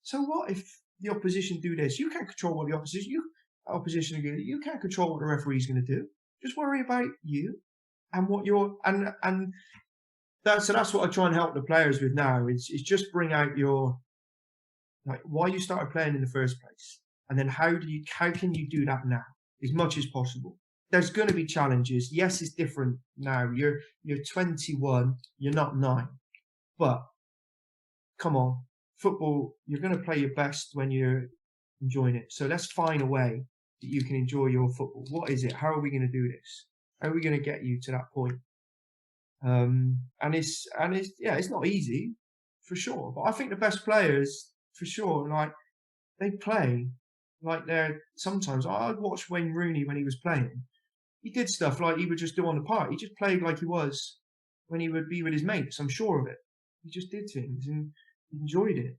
so what if the opposition do this? You can't control what the opposition are going to do. You can't control what the referee's going to do. Just worry about you and what you're and that's what I try and help the players with now. It's just bring out your like why you started playing in the first place, and then how can you do that now as much as possible. There's going to be challenges. Yes, it's different now. You're 21. You're not 9. But come on, football, you're going to play your best when you're enjoying it. So let's find a way that you can enjoy your football. What is it? How are we going to do this? How are we going to get you to that point? And it's not easy for sure. But I think the best players for sure, like they play like they're sometimes. I'd watch Wayne Rooney when he was playing. He did stuff like he would just do on the park. He just played like he was when he would be with his mates. I'm sure of it. He just did things and enjoyed it.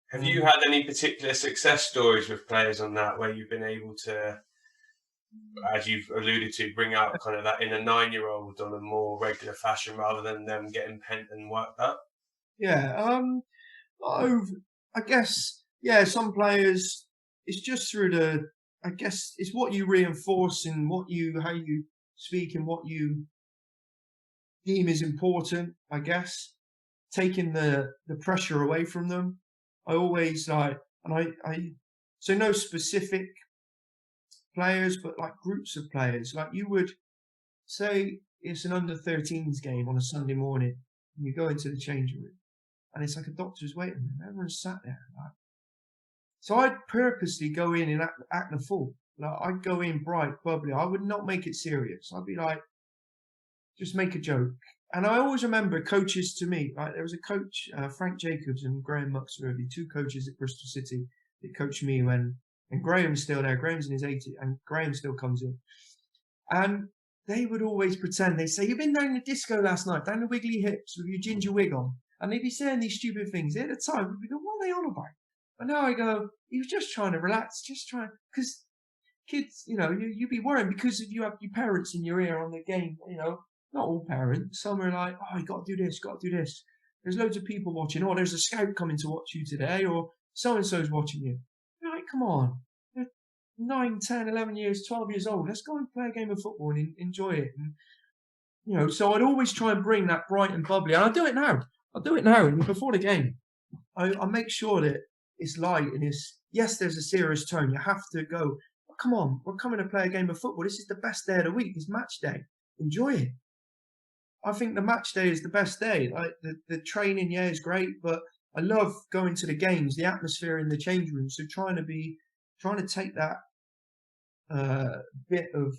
Have you had any particular success stories with players on that where you've been able to, as you've alluded to, bring out kind of that inner 9-year-old on a more regular fashion rather than them getting pent and worked up? Yeah. I guess, yeah, some players, it's just through I guess it's what you reinforce and how you speak and what you deem is important, I guess. Taking the pressure away from them. I always so no specific players, but like groups of players. Like you would say it's an under-13s game on a Sunday morning and you go into the changing room and it's like a doctor's waiting room. Everyone's sat there. Like, so I'd purposely go in and act the fool. Like I'd go in bright, bubbly. I would not make it serious. I'd be like, just make a joke. And I always remember coaches to me. Like there was a coach, Frank Jacobs and Graham Muxworthy, 2 coaches at Bristol City that coached me and Graham's still there. Graham's in his 80s and Graham still comes in. And they would always pretend. They'd say, you've been down the disco last night, down the Wiggly Hips with your ginger wig on. And they'd be saying these stupid things. At the time, we'd go, what are they on about? And now I go, he was just trying to relax, because kids, you'd be worrying because you have your parents in your ear on the game, not all parents. Some are like, oh, you got to do this, got to do this. There's loads of people watching. Oh, there's a scout coming to watch you today, or so-and-so's watching you. You're like, come on. You're 9, 10, 11 years, 12 years old. Let's go and play a game of football and enjoy it. And, so I'd always try and bring that bright and bubbly. And I do it now. And before the game, I make sure that it's light and yes, there's a serious tone. You have to go, oh, come on, we're coming to play a game of football. This is the best day of the week. It's match day. Enjoy it. I think the match day is the best day. Like the training, yeah, is great, but I love going to the games, the atmosphere in the change room. So trying to take that bit of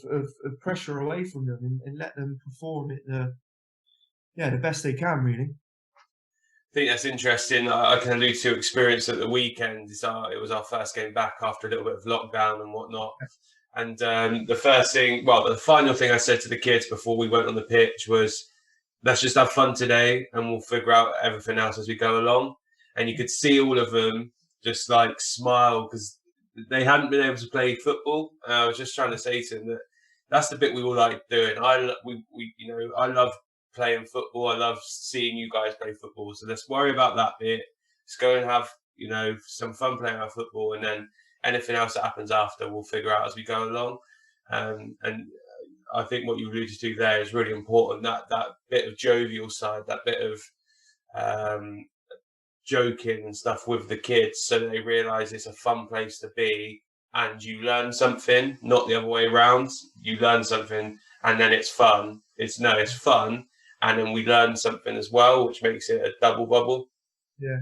pressure away from them and let them perform it the best they can, really. I think that's interesting. I can allude to experience at the weekend. It was our first game back after a little bit of lockdown and whatnot. And the final thing I said to the kids before we went on the pitch was, let's just have fun today and we'll figure out everything else as we go along. And you could see all of them just like smile because they hadn't been able to play football. And I was just trying to say to them that that's the bit we all like doing. I love playing football. I love seeing you guys play football. So let's worry about that bit. Let's go and have, some fun playing our football, and then anything else that happens after we'll figure out as we go along. And I think what you alluded to there is really important. That bit of jovial side, that bit of joking and stuff with the kids, so they realise it's a fun place to be, and you learn something, not the other way around. You learn something, and then it's fun. It's fun, and then we learn something as well, which makes it a double bubble. Yeah.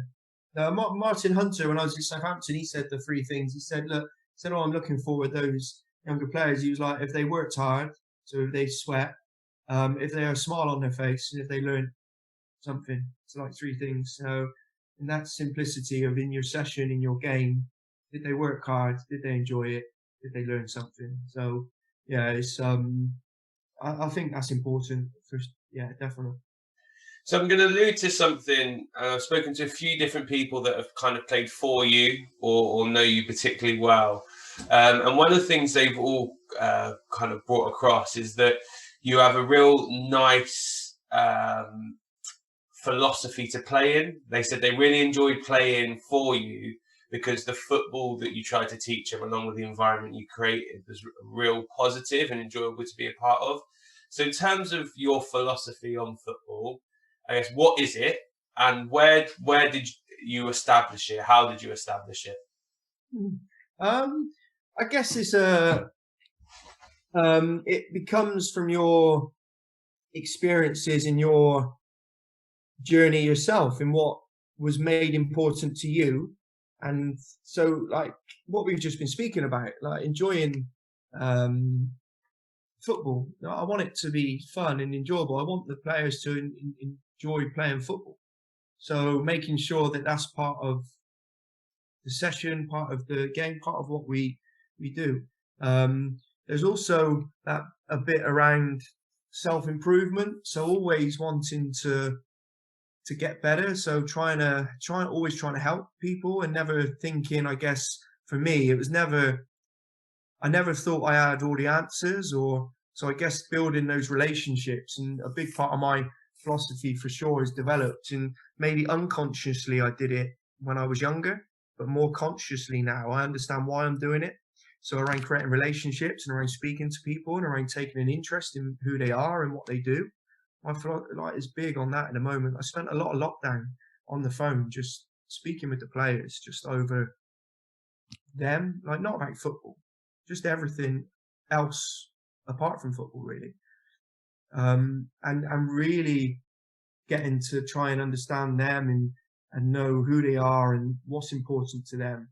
Now, Martin Hunter, when I was at Southampton, he said the three things. He said, I'm looking forward those younger players. He was like, if they worked hard, so if they sweat, if they have a smile on their face, and if they learn something. It's like three things. So in that simplicity of in your session, in your game, did they work hard? Did they enjoy it? Did they learn something? So yeah, it's I think that's important. Yeah, definitely. So I'm going to allude to something. I've spoken to a few different people that have kind of played for you or know you particularly well. And one of the things they've all kind of brought across is that you have a real nice philosophy to play in. They said they really enjoyed playing for you because the football that you tried to teach them, along with the environment you created, was real positive and enjoyable to be a part of. So in terms of your philosophy on football, I guess, what is it, and where did you establish it? How did you establish it? I guess it's it becomes from your experiences in your journey yourself, and what was made important to you. And so, like what we've just been speaking about, like enjoying football. I want it to be fun and enjoyable. I want the players to enjoy playing football. So making sure that that's part of the session, part of the game, part of what we do. There's also a bit around self-improvement. So always wanting to get better. So always trying to help people, and never thinking, I guess for me, I never thought I had all the answers, so I guess building those relationships, and a big part of my philosophy for sure is developed, and maybe unconsciously I did it when I was younger, but more consciously now I understand why I'm doing it. So around creating relationships, and around speaking to people, and around taking an interest in who they are and what they do. I feel like it's big on that in the moment. I spent a lot of lockdown on the phone, just speaking with the players, just over them, like not about football, just everything else apart from football, really. And really getting to try and understand them and know who they are and what's important to them.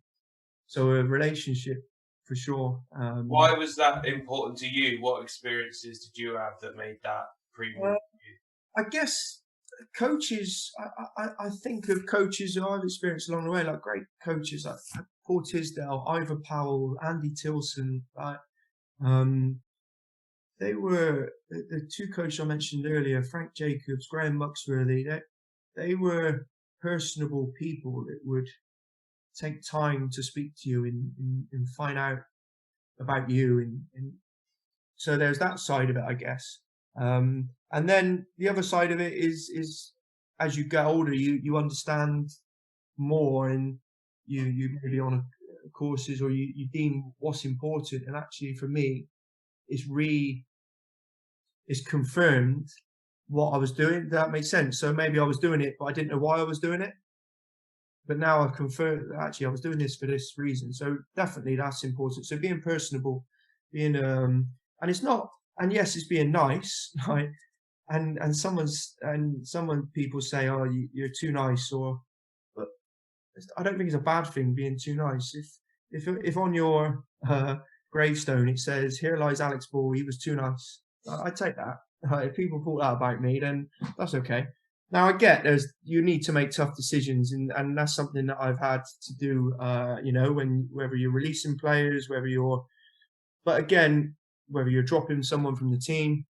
So a relationship for sure. Why was that important to you? What experiences did you have that made that premium for you? I guess coaches, I think of coaches who I've experienced along the way, like great coaches like Paul Tisdale, Ivor Powell, Andy Tilson. They were the two coaches I mentioned earlier, Frank Jacobs, Graham Muxworthy. They were personable people that would take time to speak to you and find out about you. And so there's that side of it, I guess. And then the other side of it is as you get older, you understand more, and you maybe on courses, or you deem what's important. And actually, for me, it's confirmed what I was doing. Does that makes sense? So maybe I was doing it, but I didn't know why I was doing it. But now I've confirmed that actually I was doing this for this reason. So definitely that's important. So being personable, being and it's not, and yes, it's being nice, right? And someone people say, oh, you're too nice, but I don't think it's a bad thing being too nice. If on your gravestone it says, here lies Alex Ball, he was too nice, I'd take that. If people thought that about me, then that's okay. Now I get you need to make tough decisions, and that's something that I've had to do. Whether you're releasing players, but again, whether you're dropping someone from the team.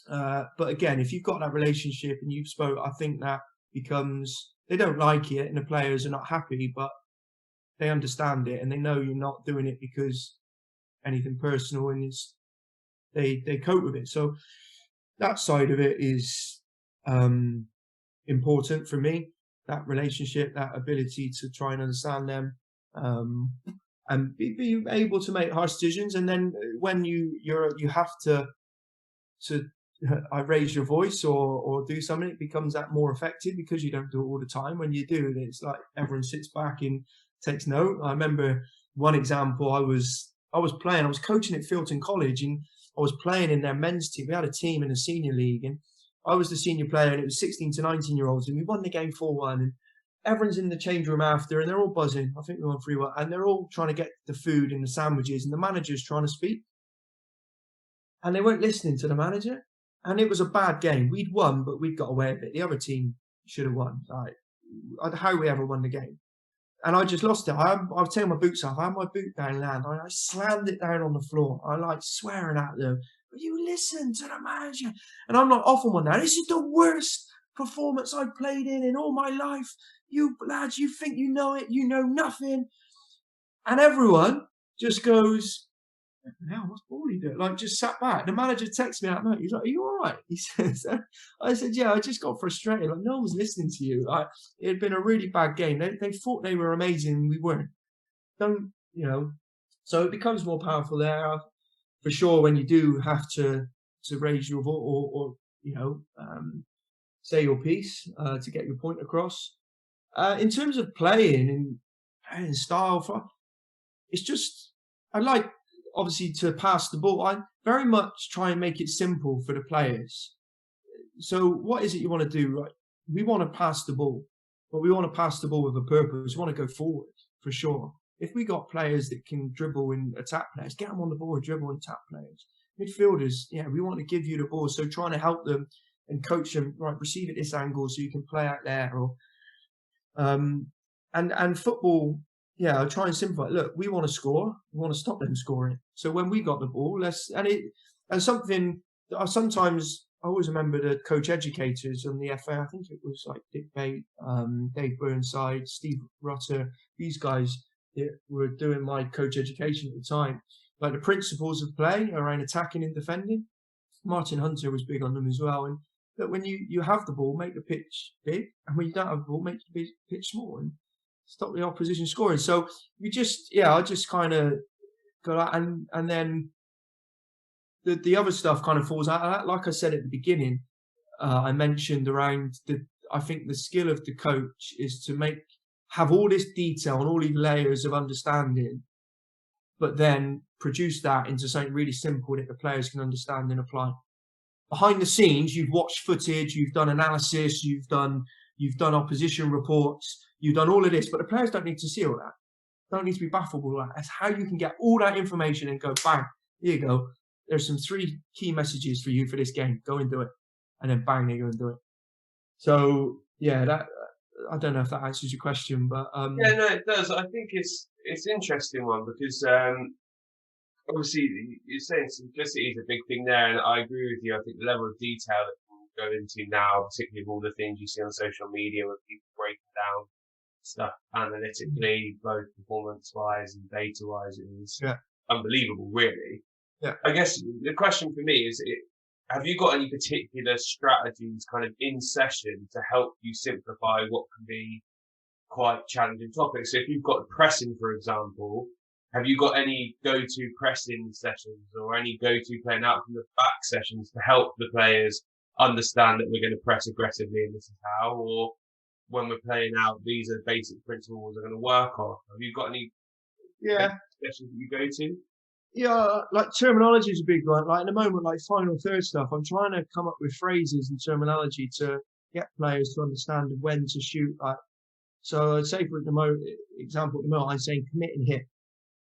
But again, if you've got that relationship and you've spoke, I think that becomes, they don't like it and the players are not happy, but they understand it and they know you're not doing it because anything personal, and they cope with it. So that side of it is important for me. That relationship, that ability to try and understand them, and be able to make harsh decisions. And then when you have to I raise your voice or do something, it becomes that more effective because you don't do it all the time. When you do, it's like everyone sits back and takes note. I remember one example. I was coaching at Filton College, and I was playing in their men's team. We had a team in the senior league, and I was the senior player, and it was 16 to 19-year-olds, and we won the game 4-1. And everyone's in the change room after, and they're all buzzing. I think we won 3-1, and they're all trying to get the food and the sandwiches, and the manager's trying to speak, and they weren't listening to the manager. And it was a bad game. We'd won, but we'd got away with it. The other team should have won. Like, how we ever won the game? And I just lost it. I was taking my boots off. I had my boot down land. I slammed it down on the floor. I like swearing at them. But you listen to the manager. And I'm not off on one now. This is the worst performance I've played in all my life. You lads, you think you know it. You know nothing. And everyone just goes, now what's Bawley doing? Like, just sat back. The manager texted me out night. He's like, are you all right? He says, I said, yeah, I just got frustrated. Like, no one was listening to you. It had been a really bad game. They thought they were amazing and we weren't. So it becomes more powerful there. For sure, when you do have to raise your voice or say your piece to get your point across. In terms of playing style, it's just, I like, obviously, to pass the ball. I very much try and make it simple for the players. So what is it you want to do? Right? We want to pass the ball, but we want to pass the ball with a purpose. We want to go forward, for sure. If we got players that can dribble and attack players, get them on the ball and dribble and attack players. Midfielders, we want to give you the ball. So trying to help them and coach them, right, receive at this angle so you can play out there. Or and football, I try and simplify. Look, we want to score. We want to stop them scoring. So when we got the ball, something that I always remember the coach educators on the FA. I think it was like Dick Bate, Dave Burnside, Steve Rutter. These guys that were doing my coach education at the time. Like the principles of play around attacking and defending. Martin Hunter was big on them as well. And that when you have the ball, make the pitch big, and when you don't have the ball, make the pitch small. And stop the opposition scoring. So I just kind of go out, and then the other stuff kind of falls out of that. Like I said at the beginning, I mentioned around I think the skill of the coach is to have all this detail and all these layers of understanding, but then produce that into something really simple that the players can understand and apply. Behind the scenes, you've watched footage, you've done analysis, you've done opposition reports, you've done all of this, but the players don't need to see all that. Don't need to be baffled with all that. That's how you can get all that information and go, bang, here you go. There's some 3 key messages for you for this game. Go and do it. And then bang, they go and do it. So, that I don't know if that answers your question, but... Yeah, no, it does. I think it's an interesting one because obviously you're saying simplicity is a big thing there, and I agree with you. I think the level of detail that we go into now, particularly with all the things you see on social media where people breaking down stuff analytically, both performance-wise and data-wise, is unbelievable, really. Yeah. I guess the question for me is, have you got any particular strategies kind of in session to help you simplify what can be quite challenging topics? So if you've got pressing, for example, have you got any go-to pressing sessions or any go-to playing out from the back sessions to help the players understand that we're going to press aggressively and this is how, or when we're playing out, these are basic principles we're going to work on? Have you got any sessions that you go to? Yeah, like terminology is a big one. Like in the moment, like final third stuff, I'm trying to come up with phrases and terminology to get players to understand when to shoot. Like, so I'd say for example, at the moment, I'm saying commit and hit.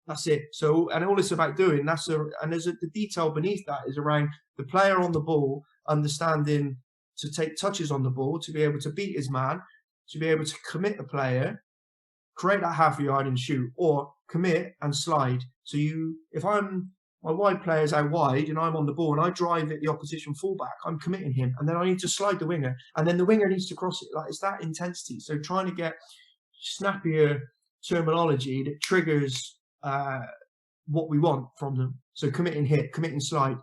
That's it. So, and all it's about doing, the detail beneath that is around the player on the ball, understanding to take touches on the ball, to be able to beat his man, to be able to commit the player, create that half a yard and shoot, or commit and slide. So if my wide player's out wide and I'm on the ball and I drive at the opposition fullback, I'm committing him, and then I need to slide the winger, and then the winger needs to cross it. Like, it's that intensity. So trying to get snappier terminology that triggers what we want from them. So commit and hit, commit and slide.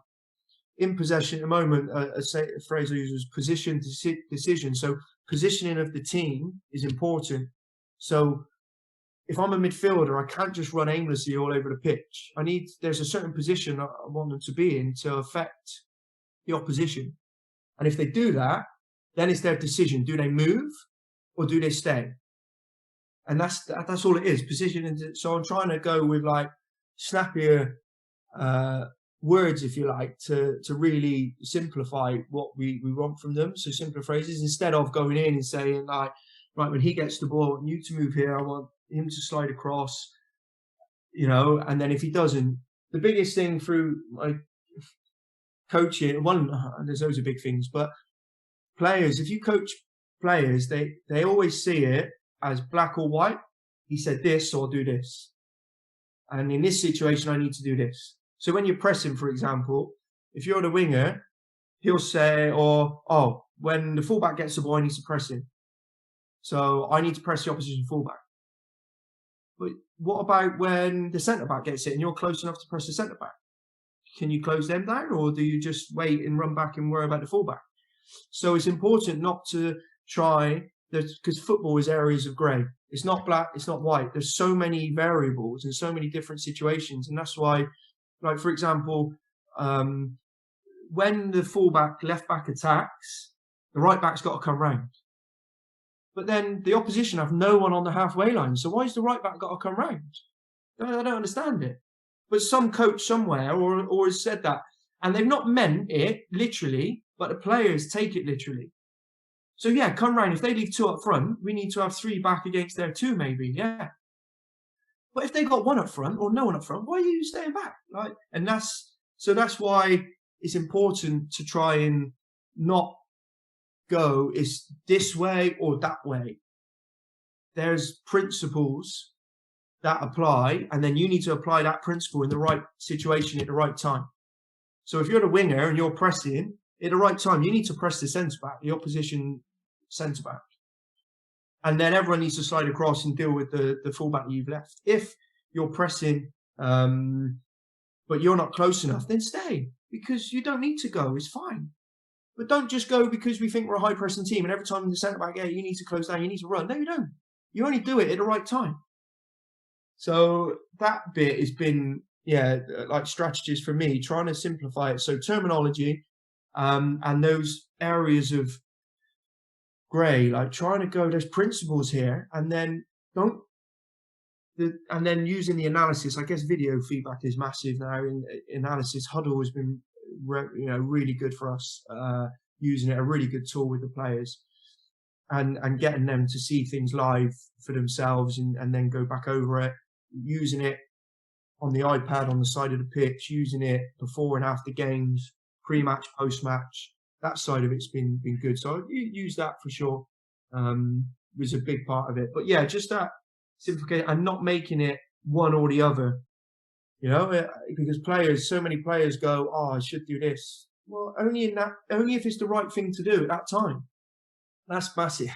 In possession at the moment, a phrase I use is position decision. So positioning of the team is important. So if I'm a midfielder, I can't just run aimlessly all over the pitch. There's a certain position I want them to be in to affect the opposition. And if they do that, then it's their decision. Do they move or do they stay? And that's all it is, position. So I'm trying to go with like snappier words, if you like, to really simplify what we want from them. So simpler phrases, instead of going in and saying like, right, when he gets the ball, I want you to move here, I want him to slide across, and then if he doesn't, the biggest thing through my coaching, there's loads of big things, but players, if you coach players, they always see it as black or white. He said this, or do this. And in this situation, I need to do this. So when you're pressing, for example, if you're the winger, he'll say, when the fullback gets the ball, I need to press him. So I need to press the opposition fullback. But what about when the centre-back gets it and you're close enough to press the centre-back? Can you close them down, or do you just wait and run back and worry about the fullback? So it's important not to try, because football is areas of grey. It's not black, it's not white. There's so many variables and so many different situations. And that's why, like, for example, when the fullback, left back attacks, the right back's got to come round. But then the opposition have no one on the halfway line. So why has the right back got to come round? I don't understand it. But some coach somewhere or has said that. And they've not meant it literally, but the players take it literally. So yeah, come round. If they leave two up front, we need to have three back against their two, maybe. Yeah. But if they got one up front or no one up front, why are you staying back? That's why it's important to try and not go is this way or that way. There's principles that apply, and then you need to apply that principle in the right situation at the right time. So if you're the winger and you're pressing at the right time, you need to press the centre back, the opposition centre back, and then everyone needs to slide across and deal with the fullback that you've left. If you're pressing, but you're not close enough, then stay, because you don't need to go. It's fine. But don't just go because we think we're a high-pressing team and every time the centre-back, you need to close down, you need to run. No, you don't. You only do it at the right time. So that bit has been, like strategies for me, trying to simplify it. So terminology and those areas of grey, like trying to go, there's principles here, and then using the analysis. I guess video feedback is massive now in analysis. Huddle has been really good for us, using it, a really good tool with the players, and getting them to see things live for themselves and then go back over it, using it on the iPad on the side of the pitch, using it before and after games, pre-match, post-match. That side of it's been good. So I use that for sure. Was a big part of it. But yeah, just that simplification and not making it one or the other. Because so many players go, I should do this. Well, only if it's the right thing to do at that time. That's massive.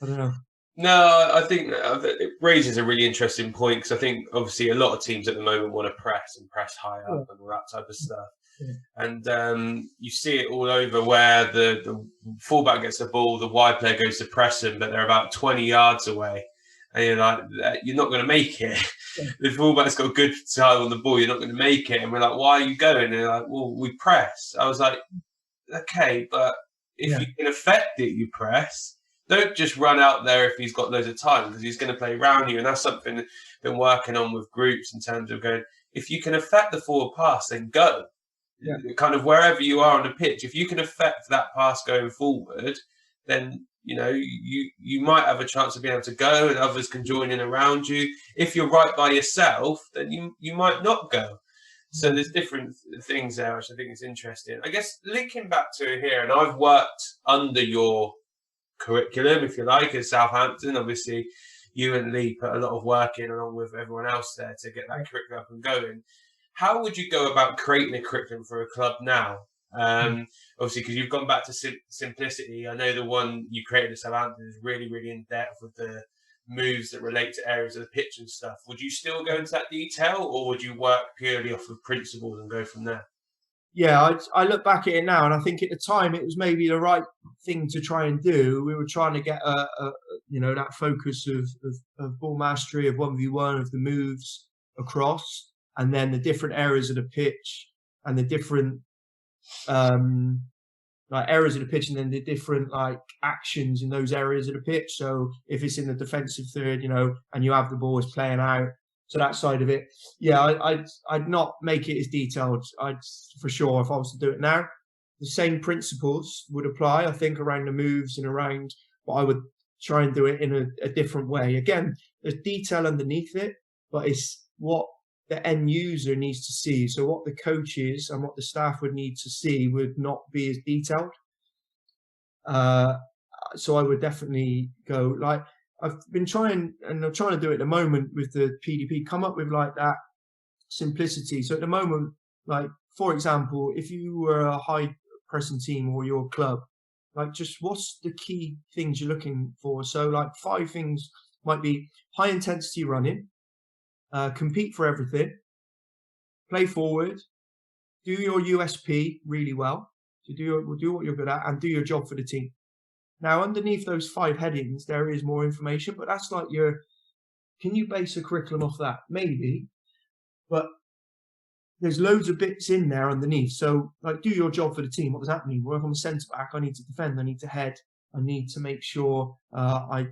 I don't know. No, I think it raises a really interesting point, because I think obviously a lot of teams at the moment want to press high up and all that type of stuff. And you see it all over where the fullback gets the ball, the wide player goes to press him, but they're about 20 yards away. And you're like, you're not going to make it. Yeah. The fullback's got good time on the ball, you're not going to make it. And we're like, why are you going? And they're like, well, we press. I was like, okay, but if you can affect it, you press. Don't just run out there if he's got loads of time, because he's going to play around you. And that's something I've been working on with groups in terms of going, if you can affect the forward pass, then go. Yeah. Kind of wherever you are on the pitch, if you can affect that pass going forward, then you might have a chance of being able to go, and others can join in around you. If you're right by yourself, then you might not go. So there's different things there, which I think is interesting. I guess linking back to here, and I've worked under your curriculum, if you like, at Southampton. Obviously, you and Lee put a lot of work in along with everyone else there to get that curriculum up and going. How would you go about creating a curriculum for a club now? Obviously, because you've gone back to simplicity. I know the one you created at Southampton is really, really in depth with the moves that relate to areas of the pitch and stuff. Would you still go into that detail, or would you work purely off of principles and go from there? Yeah, I look back at it now, and I think at the time it was maybe the right thing to try and do. We were trying to get that focus of ball mastery, of 1v1, of the moves across, and then the different areas of the pitch and the different areas of the pitch, and then the different actions in those areas of the pitch. So if it's in the defensive third, and you have the ball is playing out, so that side of it, I'd not make it as detailed. I'd for sure, if I was to do it now, the same principles would apply, I think, around the moves and around, but I would try and do it in a different way. Again, there's detail underneath it, but it's what the end user needs to see. So what the coaches and what the staff would need to see would not be as detailed. So I would definitely go, I've been trying, and I'm trying to do it at the moment with the PDP, come up with that simplicity. So at the moment, for example, if you were a high pressing team or your club, just what's the key things you're looking for? So 5 things might be high intensity running, compete for everything, play forward, do your USP really well, so do what you're good at, and do your job for the team. Now, underneath those 5 headings, there is more information, but that's can you base a curriculum off that? Maybe, but there's loads of bits in there underneath. So, do your job for the team. What does that mean? Well, if I'm a centre back, I need to defend, I need to head, I need to make sure I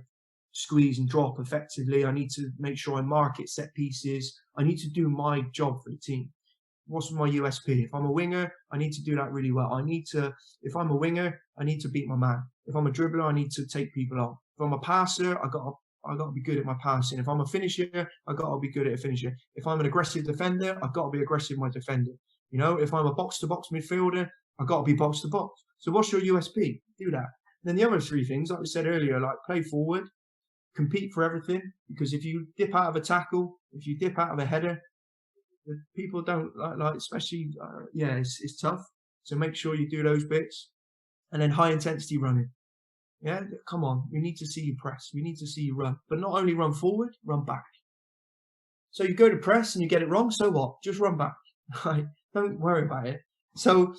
squeeze and drop effectively. I need to make sure I market set pieces. I need to do my job for the team. What's my USP? If I'm a winger, I need to do that really well. If I'm a winger, I need to beat my man. If I'm a dribbler, I need to take people on. If I'm a passer, I got to be good at my passing. If I'm a finisher, I got to be good at a finisher. If I'm an aggressive defender, I've got to be aggressive with my defender. If I'm a box-to-box midfielder, I've got to be box-to-box. So what's your USP? Do that. And then the other 3 things, like we said earlier, play forward, compete for everything. Because if you dip out of a tackle, if you dip out of a header, people don't especially, it's tough. So make sure you do those bits. And then high intensity running. Yeah, come on. We need to see you press. We need to see you run. But not only run forward, run back. So you go to press and you get it wrong, so what? Just run back. Don't worry about it. So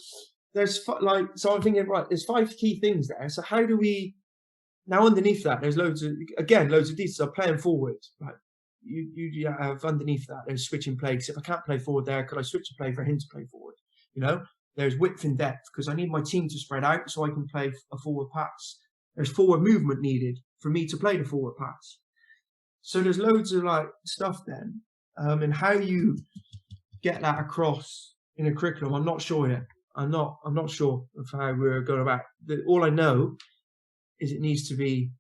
so I'm thinking, right, there's 5 key things there. So how do we, now underneath that, there's loads of details. So playing forward, right? You have underneath that, there's switching play. Because if I can't play forward there, could I switch a play for him to play forward? There's width and depth, because I need my team to spread out so I can play a forward pass. There's forward movement needed for me to play the forward pass. So there's loads of stuff then, and how you get that across in a curriculum, I'm not sure yet. I'm not sure of how we're going about. All I know is it needs to be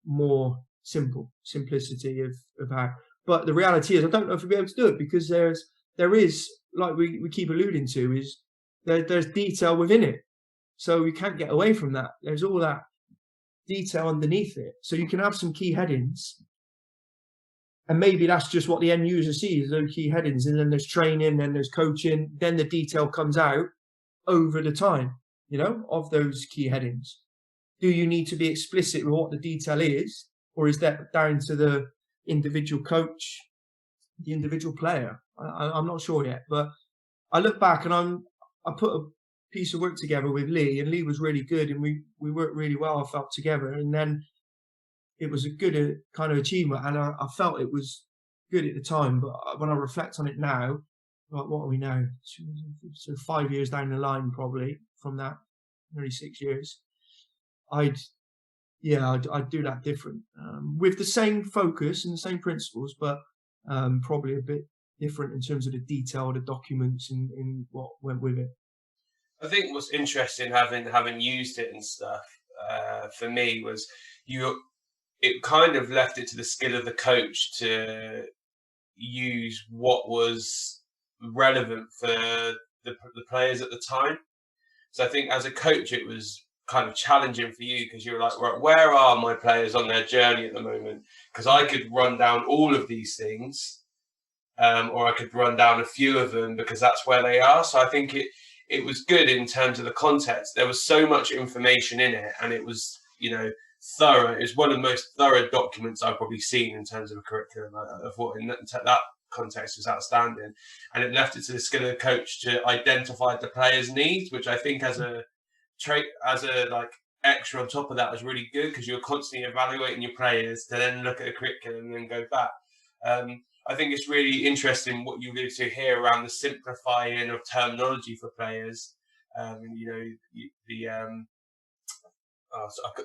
more simplicity of how. But the reality is, I don't know if we'll be able to do it, because there is, like we keep alluding to, is there's detail within it. So we can't get away from that. There's all that detail underneath it. So you can have some key headings, and maybe that's just what the end user sees, those key headings, and then there's training, then there's coaching, then the detail comes out over the time, of those key headings. Do you need to be explicit with what the detail is, or is that down to the individual coach, the individual player? I'm not sure yet, but I look back and I put a piece of work together with Lee, and Lee was really good, and we worked really well, I felt, together. And then it was a good kind of achievement, and I felt it was good at the time. But when I reflect on it now, like, what are we now? So 5 years down the line, probably from that, nearly 6 years, I'd do that different, with the same focus and the same principles, but probably a bit different in terms of the detail of the documents and what went with it. I think what's interesting, having used it and stuff, for me was it kind of left it to the skill of the coach to use what was relevant for the players at the time. So I think as a coach, it was kind of challenging for you, because you were like, right, where are my players on their journey at the moment? Because I could run down all of these things, or I could run down a few of them because that's where they are. So I think it was good in terms of the context. There was so much information in it, and it was, thorough. It was one of the most thorough documents I've probably seen in terms of a curriculum. Of what in that context was outstanding, and it left it to the skill of the coach to identify the players' needs, which I think as a trait, as a like extra on top of that, was really good, because you're constantly evaluating your players to then look at the curriculum and then go back. I think it's really interesting what you alluded to here around the simplifying of terminology for players.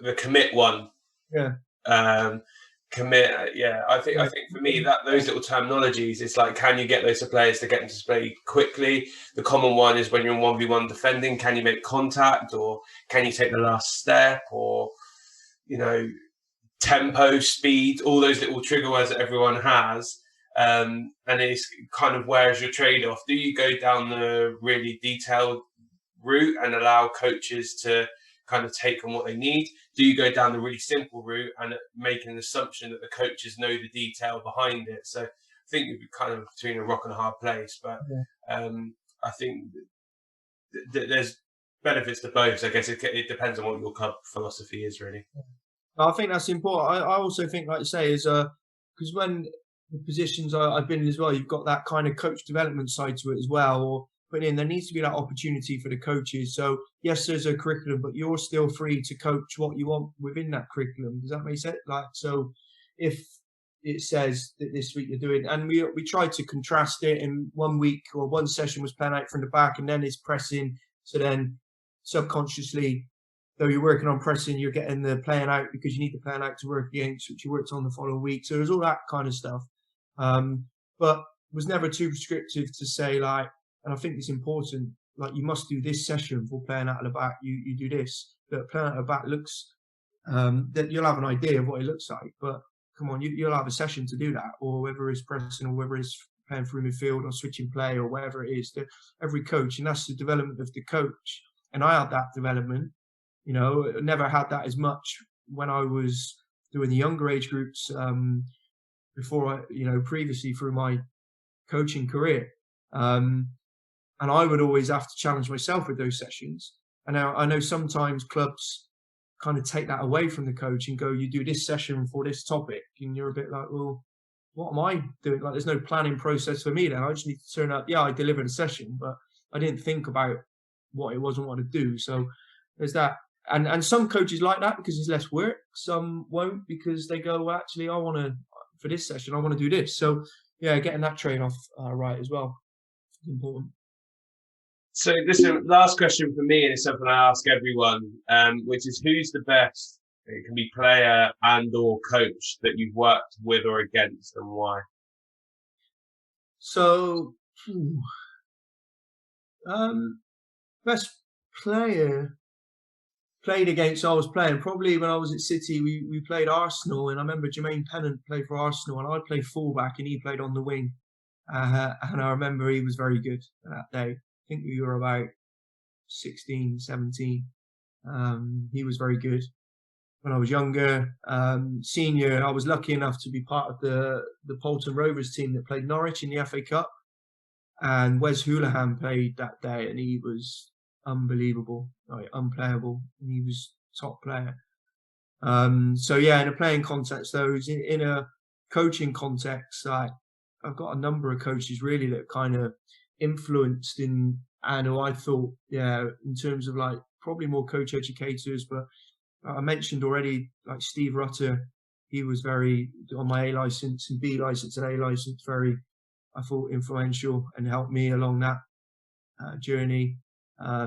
The commit one. Yeah. Commit. Yeah. I think for me that those little terminologies, it's like, can you get those players to get into play quickly? The common one is when you're in 1v1 defending, can you make contact, or can you take the last step, or tempo, speed, all those little trigger words that everyone has. And it's kind of, where's your trade-off? Do you go down the really detailed route and allow coaches to kind of take on what they need? Do you go down the really simple route and make an assumption that the coaches know the detail behind it? So I think you'd be kind of between a rock and a hard place. But I think there's benefits to both. So I guess it depends on what your club philosophy is, really. I think that's important. I also think, like you say, is because when the positions I've been in as well, you've got that kind of coach development side to it as well, or put in, there needs to be that opportunity for the coaches. So yes, there's a curriculum, but you're still free to coach what you want within that curriculum. Does that make sense? Like, so if it says that this week you're doing, and we tried to contrast it in 1 week, or one session was playing out from the back and then it's pressing. So then subconsciously, though you're working on pressing, you're getting the playing out because you need the playing out to work against, which you worked on the following week. So there's all that kind of stuff. But was never too prescriptive to say, like, and I think it's important, like, you must do this session for playing out of the back. You do this. But playing out of the back looks, that you'll have an idea of what it looks like. But come on, you'll have a session to do that, or whether it's pressing, or whether it's playing through midfield, or switching play, or whatever it is. Every coach, and that's the development of the coach. And I had that development. Never had that as much when I was doing the younger age groups, before previously through my coaching career. And I would always have to challenge myself with those sessions. And now I know sometimes clubs kind of take that away from the coach and go, you do this session for this topic. And you're a bit like, well, what am I doing? Like, there's no planning process for me then. I just need to turn up. Yeah, I delivered a session, but I didn't think about what it was and what to do. So there's that. And some coaches like that because it's less work. Some won't because they go, well, actually, for this session, I want to do this. So yeah, getting that trade-off right as well is important. So listen, last question for me, and it's something I ask everyone, which is, who's the best? It can be player and or coach that you've worked with or against, and why? So, best player played against, I was playing probably when I was at City, we played Arsenal, and I remember Jermaine Pennant played for Arsenal, and I played fullback and he played on the wing. And I remember he was very good that day. I think we were about 16, 17. He was very good. When I was younger, senior, I was lucky enough to be part of the Bolton Rovers team that played Norwich in the FA Cup. And Wes Houlihan played that day, and he was unbelievable, like unplayable. And he was top player. So yeah, in a playing context, though, in a coaching context, like, I've got a number of coaches really that kind of influenced and who I thought, in terms of like probably more coach educators, but I mentioned already like Steve Rutter. He was very on my A license and B license and A license, very, I thought, influential and helped me along that journey.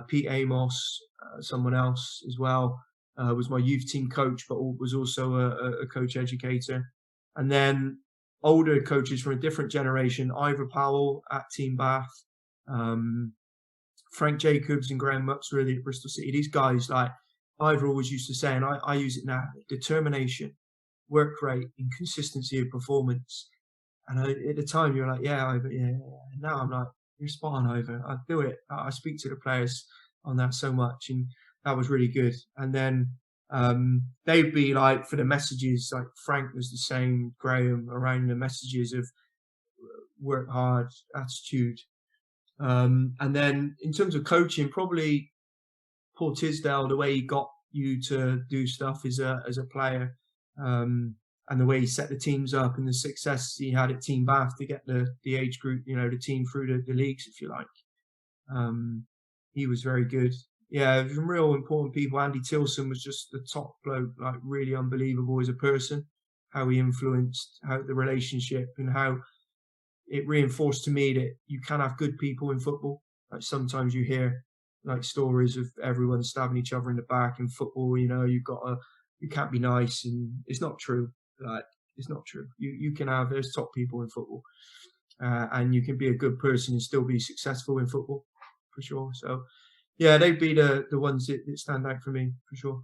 Pete Amos, someone else as well, was my youth team coach, but was also a coach educator. And then older coaches from a different generation, Ivor Powell at Team Bath, Frank Jacobs and Graham Muxworthy at Bristol City. These guys, like Ivor always used to say, and I use it now, determination, work rate, and consistency of performance. And at the time, you're like, Ivor, yeah. Now I'm like, you're spot on, Ivor. I do it. I speak to the players on that so much, and that was really good. And then they'd be like, for the messages, like Frank was the same, Graham, around the messages of work hard, attitude. And then in terms of coaching, probably Paul Tisdale, the way he got you to do stuff as a player, and the way he set the teams up and the success he had at Team Bath to get the age group, the team through the leagues, if you like. He was very good. Yeah, some real important people. Andy Tilson was just the top bloke, like really unbelievable as a person, how he influenced how the relationship and how it reinforced to me that you can have good people in football. Like sometimes you hear like stories of everyone stabbing each other in the back in football. You can't be nice, and it's not true. Like it's not true. There's top people in football, and you can be a good person and still be successful in football, for sure. So, yeah, they'd be the ones that stand out for me, for sure.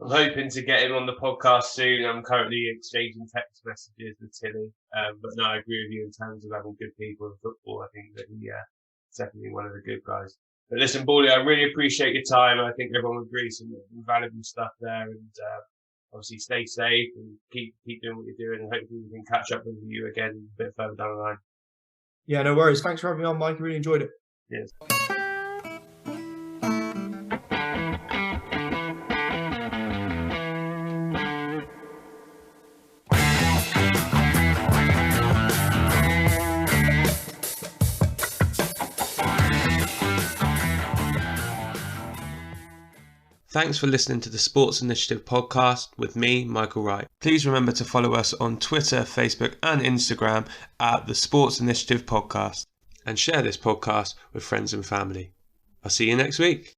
I'm hoping to get him on the podcast soon. I'm currently exchanging text messages with Tilly. But no, I agree with you in terms of having good people in football. I think that he's definitely one of the good guys. But listen, Bawley, I really appreciate your time. I think everyone would agree some valuable stuff there. And obviously stay safe and keep doing what you're doing. And hopefully we can catch up with you again a bit further down the line. Yeah, no worries. Thanks for having me on, Mike. I really enjoyed it. Yes. Thanks for listening to the Sports Initiative podcast with me, Michael Wright. Please remember to follow us on Twitter, Facebook and Instagram at the Sports Initiative Podcast, and share this podcast with friends and family. I'll see you next week.